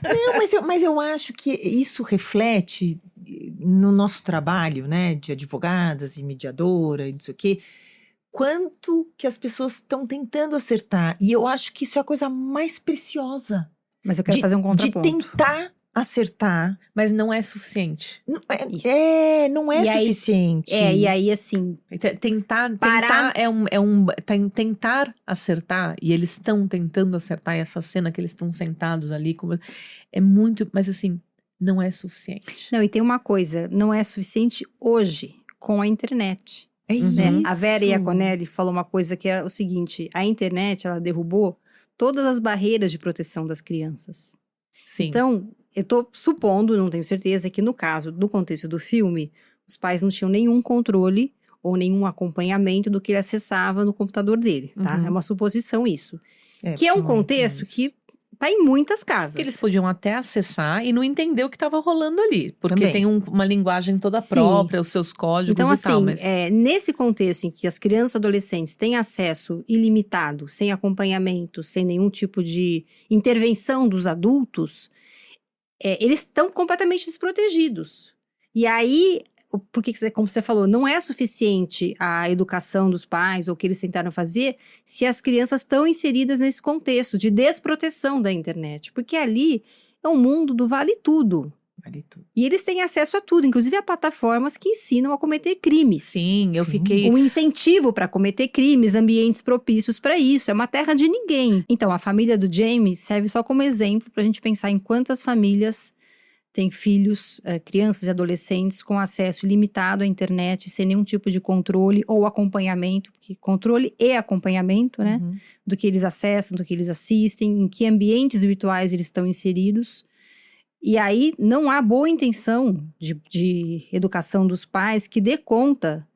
Não, mas eu acho que isso reflete no nosso trabalho, né? De advogadas e mediadora e não sei o quê. Quanto que as pessoas estão tentando acertar. E eu acho que isso é a coisa mais preciosa. Mas eu quero fazer um contraponto. De tentar acertar. Mas não é suficiente. Não Isso. Não é E aí- suficiente. E aí, assim, Tentar Parar. tentar acertar, e eles estão tentando acertar, e essa cena que eles estão sentados ali, é muito, mas assim, não é suficiente. não, e tem uma coisa, não é suficiente hoje, com a internet. É Né? isso. A Vera Iaconelli falou uma coisa que é o seguinte, a internet, ela derrubou todas as barreiras de proteção das crianças. Sim. Então, eu tô supondo, não tenho certeza, que no caso, do contexto do filme, os pais não tinham nenhum controle ou nenhum acompanhamento do que ele acessava no computador dele, tá? Uhum. É uma suposição isso. Que é um não contexto isso. que Tá em muitas casas. Eles podiam até acessar e não entender o que estava rolando ali. Porque Também. tem uma linguagem toda Sim. própria, os seus códigos Então, e tal. assim, Mas nesse contexto em que as crianças e adolescentes têm acesso ilimitado, sem acompanhamento, sem nenhum tipo de intervenção dos adultos, eles estão completamente desprotegidos. E aí, porque, como você falou, não é suficiente a educação dos pais ou o que eles tentaram fazer se as crianças estão inseridas nesse contexto de desproteção da internet. Porque ali é um mundo do vale tudo. Vale tudo. E eles têm acesso a tudo, inclusive a plataformas que ensinam a cometer crimes. sim, eu Sim. fiquei. Um incentivo para cometer crimes, ambientes propícios para isso. É uma terra de ninguém. Então, a família do Jamie serve só como exemplo para a gente pensar em quantas famílias têm filhos, crianças e adolescentes com acesso ilimitado à internet, sem nenhum tipo de controle ou acompanhamento, porque controle e acompanhamento, né? Uhum. Do que eles acessam, do que eles assistem, em que ambientes virtuais eles estão inseridos. E aí não há boa intenção de educação dos pais que dê conta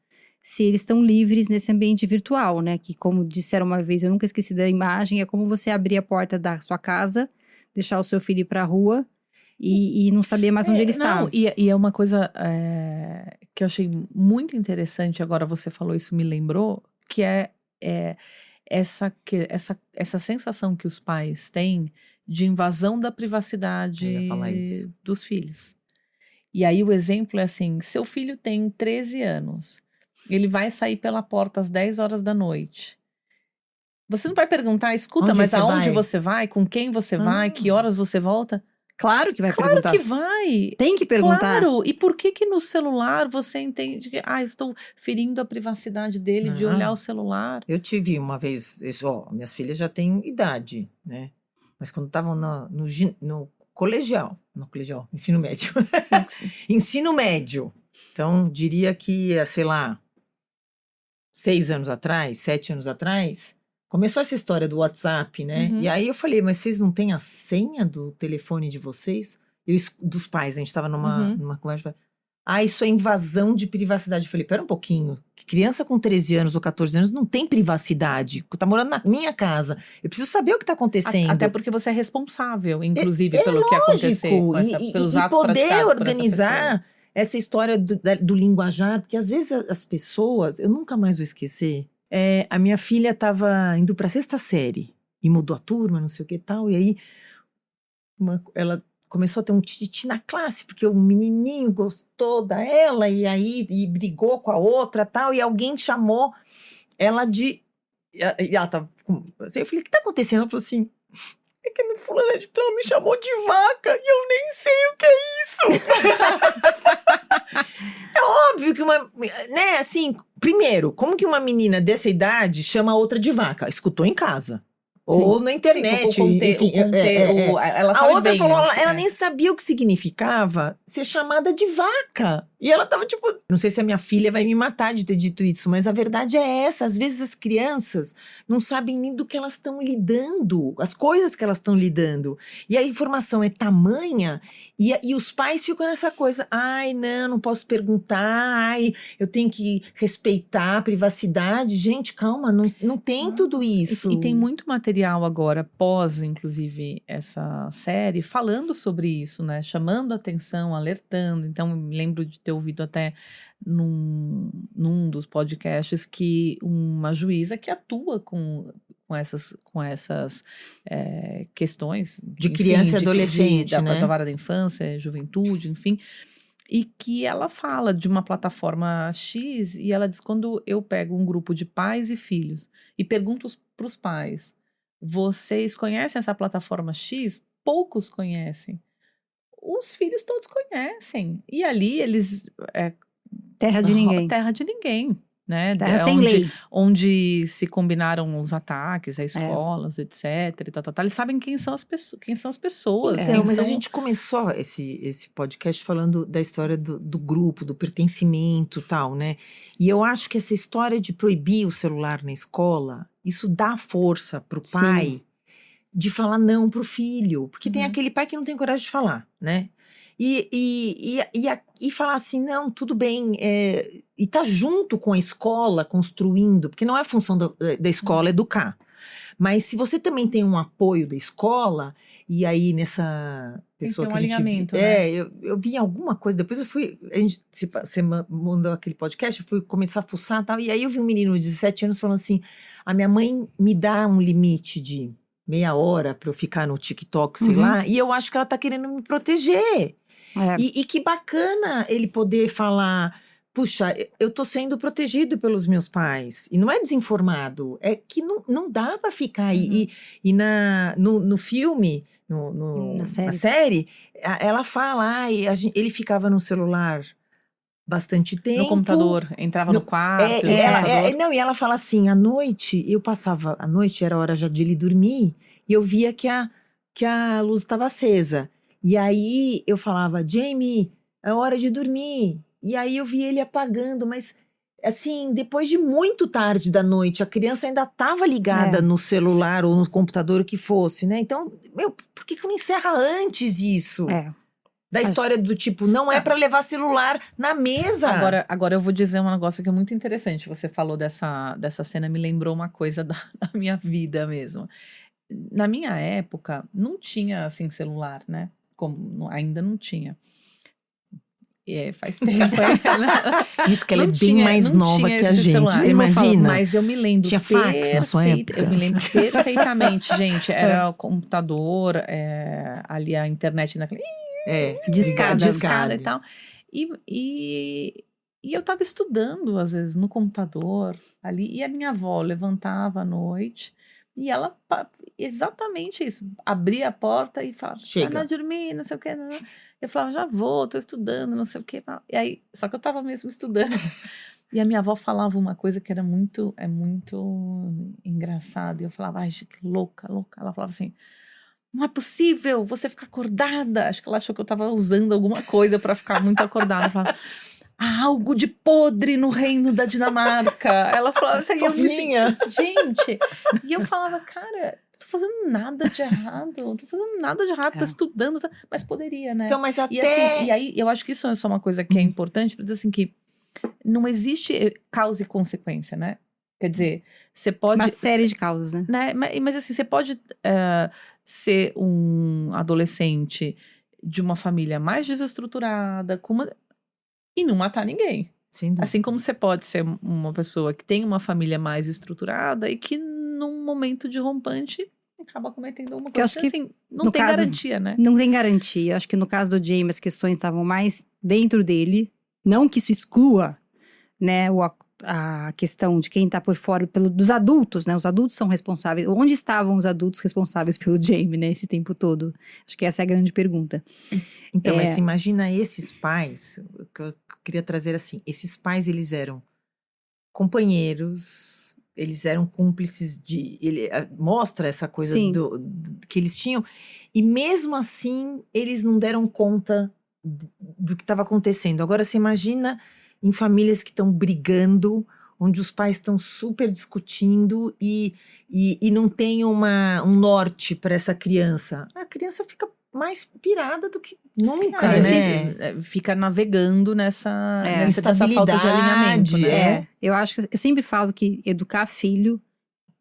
se eles estão livres nesse ambiente virtual, né? Que, como disseram uma vez, eu nunca esqueci da imagem, é como você abrir a porta da sua casa, deixar o seu filho ir pra rua e não saber mais onde ele está. Não, e é uma coisa que eu achei muito interessante, agora você falou, isso me lembrou, que é essa sensação que os pais têm de invasão da privacidade Eu ia falar isso. dos filhos. E aí o exemplo é assim, seu filho tem 13 anos, ele vai sair pela porta às 10 horas da noite. Você não vai perguntar, escuta, Onde mas você aonde vai? você vai, com quem você vai, que horas você volta? Claro que vai Claro perguntar. que vai. Tem que perguntar. Claro, e por que no celular você entende que estou ferindo a privacidade dele de Não. olhar o celular? Eu tive uma vez, minhas filhas já têm idade, né? Mas quando estavam no colegial, ensino médio. Ensino médio. Então, diria que, sei lá, 6 anos atrás, 7 anos atrás, começou essa história do WhatsApp, né? Uhum. E aí eu falei, mas vocês não têm a senha do telefone de vocês? Dos pais, a gente estava numa conversa. Isso é invasão de privacidade. Eu falei, pera um pouquinho. Que criança com 13 anos ou 14 anos não tem privacidade. Tá morando na minha casa. Eu preciso saber o que tá acontecendo. Até porque você é responsável, inclusive, pelo que lógico. acontecer. Pelos E atos poder praticados por essa organizar essa história do linguajar. Porque às vezes as pessoas, eu nunca mais vou esquecer. A minha filha estava indo para a 6ª série. E mudou a turma, não sei o que e tal. E aí ela começou a ter um tititi na classe, porque o menininho gostou dela, e brigou com a outra tal, e alguém chamou ela de... E ela tava assim, eu falei, o que tá acontecendo? Ela falou assim, é que a minha fulana de tal me chamou de vaca, e eu nem sei o que é isso. É óbvio que né, assim, primeiro, como que uma menina dessa idade chama a outra de vaca? Escutou em casa. Ou na internet. Sim, ela sabe a outra bem, falou, né? ela nem sabia o que significava ser chamada de vaca. E ela tava tipo, não sei se a minha filha vai me matar de ter dito isso, mas a verdade é essa. Às vezes as crianças não sabem nem do que elas estão lidando, as coisas que elas estão lidando. E a informação é tamanha, e os pais ficam nessa coisa, não posso perguntar, eu tenho que respeitar a privacidade. Gente, calma, não tem tudo isso. E tem muito material agora, inclusive, essa série, falando sobre isso, né? Chamando a atenção, alertando. Então, me lembro de ter ouvido até num dos podcasts que uma juíza que atua com essas questões de criança e adolescente, da vara da infância, juventude, enfim, e que ela fala de uma plataforma X, e ela diz, quando eu pego um grupo de pais e filhos e pergunto para os pais, vocês conhecem essa plataforma X? Poucos conhecem. Os filhos todos conhecem. E ali eles... Terra de ninguém. Terra de ninguém, né? Terra sem lei. Onde se combinaram os ataques a escolas, etc. E tal. Eles sabem quem são as pessoas. Mas a gente começou esse podcast falando da história do grupo, do pertencimento e tal, né? E eu acho que essa história de proibir o celular na escola, isso dá força pro pai de falar não pro filho. Porque tem aquele pai que não tem coragem de falar, né? E falar assim, não, tudo bem, e tá junto com a escola construindo, porque não é função da escola educar, Mas se você também tem um apoio da escola, e aí nessa pessoa ter que um a gente... alinhamento, né? eu vi alguma coisa, depois eu fui... Você mandou aquele podcast, eu fui começar a fuçar e tal, e aí eu vi um menino de 17 anos falando assim, a minha mãe me dá um limite de meia hora pra eu ficar no TikTok, sei lá, e eu acho que ela tá querendo me proteger. É. E que bacana ele poder falar, puxa, eu tô sendo protegido pelos meus pais. E não é desinformado, é que não dá pra ficar aí. E no filme, na série, ela fala, ele ficava no celular bastante tempo. No computador, entrava no quarto. E ela fala assim, à noite, eu passava, à noite era hora já de ele dormir, e eu via que a luz estava acesa. E aí eu falava, Jamie, é hora de dormir. E aí eu via ele apagando, mas assim, depois de muito tarde da noite, a criança ainda estava ligada no celular ou no computador, o que fosse, né? Então, por que não encerra antes isso? Da história do tipo, não é pra levar celular na mesa. Agora eu vou dizer um negócio que é muito interessante. Você falou dessa cena, me lembrou uma coisa da minha vida mesmo. Na minha época, não tinha, assim, celular, né? Como ainda não tinha. Faz tempo. Isso que ela é bem mais nova que a gente, você imagina? Mas eu me lembro. Tinha fax na sua época? Eu me lembro perfeitamente, gente. Era o computador, ali a internet naquele... discada e tal. E eu tava estudando, às vezes, no computador ali, e a minha avó levantava à noite, e ela, exatamente isso, abria a porta e falava, chega, vai dormir, não sei o que, não. Eu falava, já vou, tô estudando, não sei o que, e aí, só que eu tava mesmo estudando, e a minha avó falava uma coisa que era muito engraçada, e eu falava, ai, que louca, ela falava assim, não é possível você ficar acordada. Acho que ela achou que eu tava usando alguma coisa pra ficar muito acordada. Ela falava, há algo de podre no reino da Dinamarca. Ela falava assim, gente. E eu falava, cara, não tô fazendo nada de errado. Tô estudando. Mas poderia, né? Então, mas até... E aí, eu acho que isso é só uma coisa que é importante, pra dizer assim, que não existe causa e consequência, né? Quer dizer, você pode... Uma série de causas, né? Mas assim, você pode... ser um adolescente de uma família mais desestruturada e não matar ninguém. Assim como você pode ser uma pessoa que tem uma família mais estruturada e que num momento de rompante acaba cometendo alguma coisa. Que assim, não tem garantia, né? Não tem garantia. Acho que no caso do Jamie as questões estavam mais dentro dele. Não que isso exclua, né, a questão de quem está por fora dos adultos, né? Os adultos são responsáveis. Onde estavam os adultos responsáveis pelo Jamie, né? Esse tempo todo? Acho que essa é a grande pergunta. Então, mas imagina esses pais, que eu queria trazer assim, esses pais, eles eram companheiros, eles eram cúmplices mostra essa coisa que eles tinham, e mesmo assim, eles não deram conta do que estava acontecendo. Agora, você imagina em famílias que estão brigando, onde os pais estão super discutindo e não tem um norte para essa criança. A criança fica mais pirada do que nunca, né? Fica navegando nessa falta de alinhamento, né? Eu acho que eu sempre falo que educar filho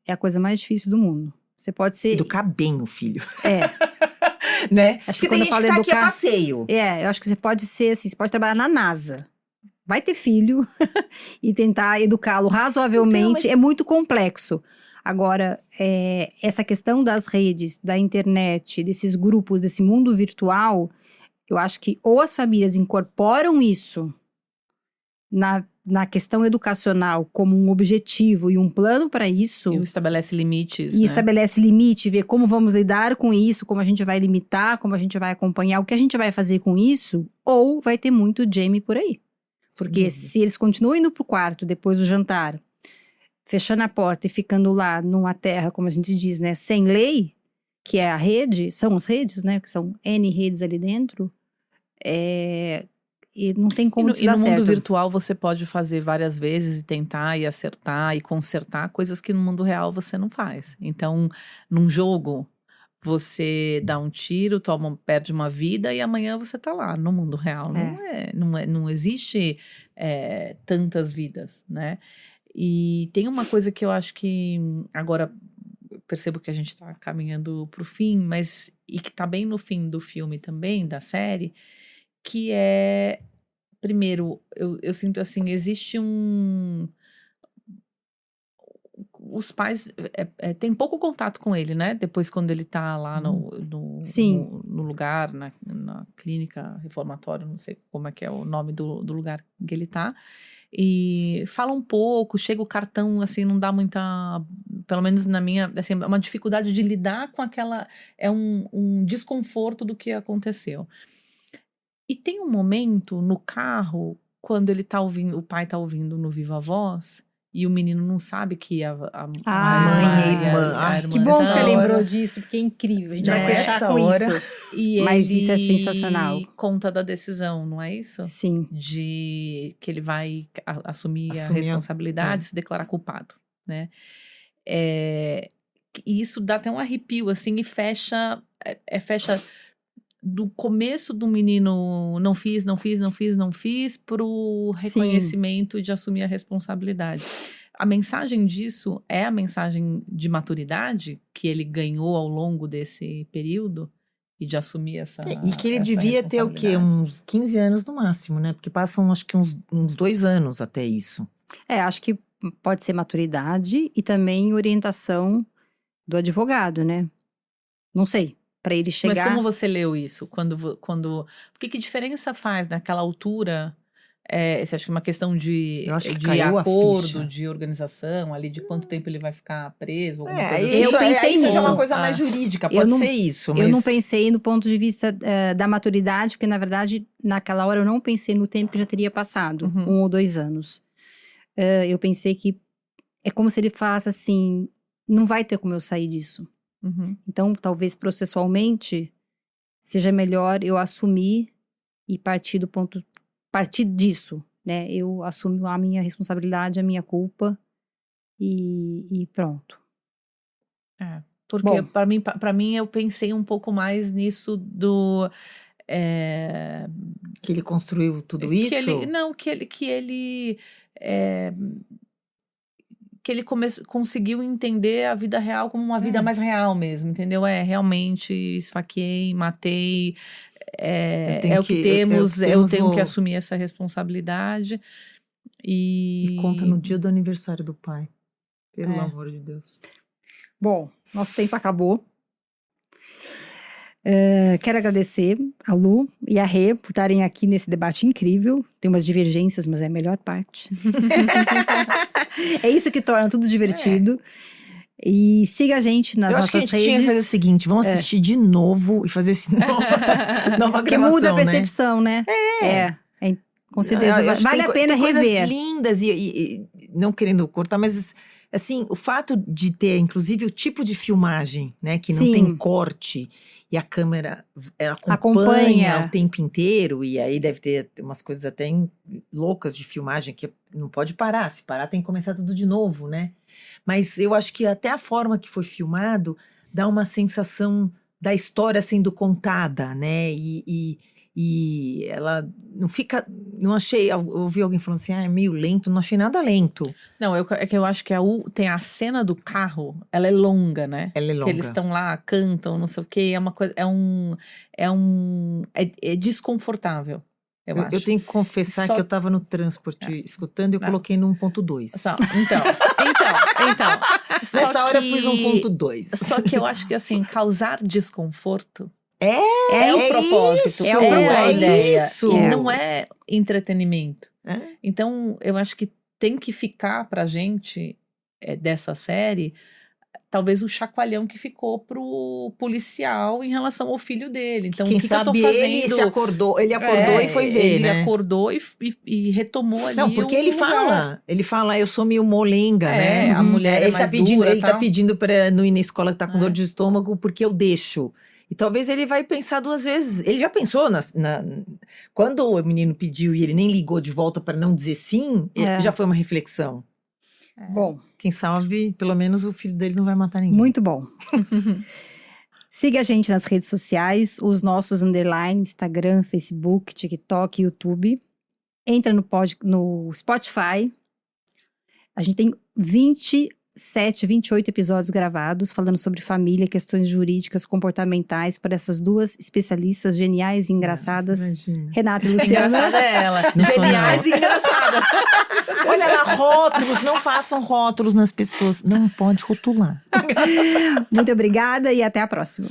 é a coisa mais difícil do mundo. Você pode ser... Educar bem o filho. Né? Acho que quando eu falo educar... aqui a passeio. Eu acho que você pode ser assim, você pode trabalhar na NASA. Vai ter filho e tentar educá-lo razoavelmente, é muito complexo. Agora, essa questão das redes, da internet, desses grupos, desse mundo virtual, eu acho que ou as famílias incorporam isso na questão educacional como um objetivo e um plano para isso. E estabelece limites. E estabelece limite, vê como vamos lidar com isso, como a gente vai limitar, como a gente vai acompanhar, o que a gente vai fazer com isso, ou vai ter muito Jamie por aí. Porque se eles continuam indo pro quarto depois do jantar, fechando a porta e ficando lá numa terra, como a gente diz, né, sem lei, que é a rede, são as redes, né, que são N redes ali dentro, e não tem como isso dar certo. E no mundo virtual você pode fazer várias vezes e tentar e acertar e consertar coisas que no mundo real você não faz. Então, num jogo, você dá um tiro, perde uma vida e amanhã você tá lá no mundo real. Não existe tantas vidas, né? E tem uma coisa que eu acho que agora, percebo que a gente tá caminhando pro fim, mas e que tá bem no fim do filme também, da série, que é, primeiro, eu sinto assim, existe os pais têm pouco contato com ele, né? Depois, quando ele tá lá Sim. no lugar, na clínica reformatória, não sei como é que é o nome do lugar que ele tá. E fala um pouco, chega o cartão, assim, não dá muita... Pelo menos na minha... Assim, é uma dificuldade de lidar com aquela... É um desconforto do que aconteceu. E tem um momento no carro, quando ele tá ouvindo, o pai tá ouvindo no Viva Voz, e o menino não sabe que a Ah, irmã. a Ai, irmã Que bom que Essa você hora- lembrou disso, porque é incrível. A gente vai Né? fechar Essa com hora- isso. E Mas ele isso é sensacional. conta da decisão, não é isso? Sim. De que ele vai assumir a Assumir a- responsabilidade, se declarar culpado, né? E isso dá até um arrepio, assim, e fecha do começo do menino não fiz, pro reconhecimento de assumir a responsabilidade. A mensagem disso é a mensagem de maturidade que ele ganhou ao longo desse período e de assumir essa E que ele essa devia ter o quê? responsabilidade. Uns 15 anos no máximo, né? Porque passam acho que uns 2 anos até isso. Acho que pode ser maturidade e também orientação do advogado, né? Não sei. Pra ele Mas chegar. como você leu isso? Porque que diferença faz naquela altura? Você acha que é uma questão de Eu acho que de caiu a acordo, ficha. de organização, ali, de quanto tempo ele vai ficar preso, alguma coisa Isso, assim? Eu pensei isso já é uma nisso. coisa mais jurídica, Eu pode não- ser isso. Eu Mas não pensei no ponto de vista da maturidade, porque na verdade, naquela hora eu não pensei no tempo que já teria passado, Uhum. 1 ou 2 anos. Eu pensei que é como se ele falasse assim, não vai ter como eu sair disso. Uhum. Então, talvez processualmente seja melhor eu assumir e partir disso, né? Eu assumo a minha responsabilidade, a minha culpa e pronto. Porque Bom. para mim eu pensei um pouco mais nisso do que ele construiu tudo que isso. ele conseguiu entender a vida real como uma vida mais real mesmo, entendeu? Realmente esfaqueei, matei, é o que temos, eu tenho que assumir essa responsabilidade. E conta no dia do aniversário do pai. Pelo amor de Deus. Bom, nosso tempo acabou. Quero agradecer a Lu e a Rê por estarem aqui nesse debate incrível. Tem umas divergências, mas é a melhor parte. É isso que torna tudo divertido. E siga a gente nas Eu acho que a nossas gente tinha que fazer o redes. seguinte: vamos assistir de novo e fazer esse nova Que gravação, muda a né? percepção, né? Com certeza. Eu acho que Vale a pena tem rever. coisas lindas e não querendo cortar, mas assim, o fato de ter, inclusive, o tipo de filmagem, né? Que não Sim. tem corte e a câmera ela acompanha Acompanha. o tempo inteiro. E aí deve ter umas coisas até loucas de filmagem que não pode parar. Se parar, tem que começar tudo de novo, né? Mas eu acho que até a forma que foi filmado dá uma sensação da história sendo contada, né? E ela não fica. Não achei. Eu ouvi alguém falando assim, é meio lento, não achei nada lento. Não, é que eu acho que tem a cena do carro, ela é longa, né? Ela é longa. Que eles estão lá, cantam, não sei o quê, é uma coisa, é desconfortável, eu acho. Eu tenho que confessar Só- que eu estava no transporte escutando e eu Não. coloquei no 1.2. Então. Nessa hora eu pus no 1.2. Só que eu acho que, assim, causar desconforto É o propósito, isso, é o a propósito. ideia. Isso. E não é entretenimento. É. Então, eu acho que tem que ficar pra gente, dessa série, talvez o chacoalhão que ficou pro policial em relação ao filho dele. Então, Quem o que sabe eu tô fazendo? ele acordou e foi ver, ele né? acordou e retomou ali. Não, porque ele lugar. fala, eu sou meio molenga, né? A mulher é Ele mais tá pedindo, dura, ele tá tal. pedindo pra não ir na escola que tá com É. dor de estômago porque eu deixo. E talvez ele vai pensar 2 vezes. Ele já pensou quando o menino pediu e ele nem ligou de volta para não dizer sim, já foi uma reflexão. Bom, Quem sabe, pelo menos o filho dele não vai matar ninguém. muito bom. Siga a gente nas redes sociais, os nossos underline, Instagram, Facebook, TikTok, YouTube. Entra no Spotify. A gente tem 20 28 episódios gravados, falando sobre família, questões jurídicas, comportamentais, por essas duas especialistas geniais e engraçadas, Imagina. Renata e Luciana. Engraçada é ela. Não sou, Geniais não. e engraçadas. Olha lá, rótulos, não façam rótulos nas pessoas. Não pode rotular. Muito obrigada e até a próxima.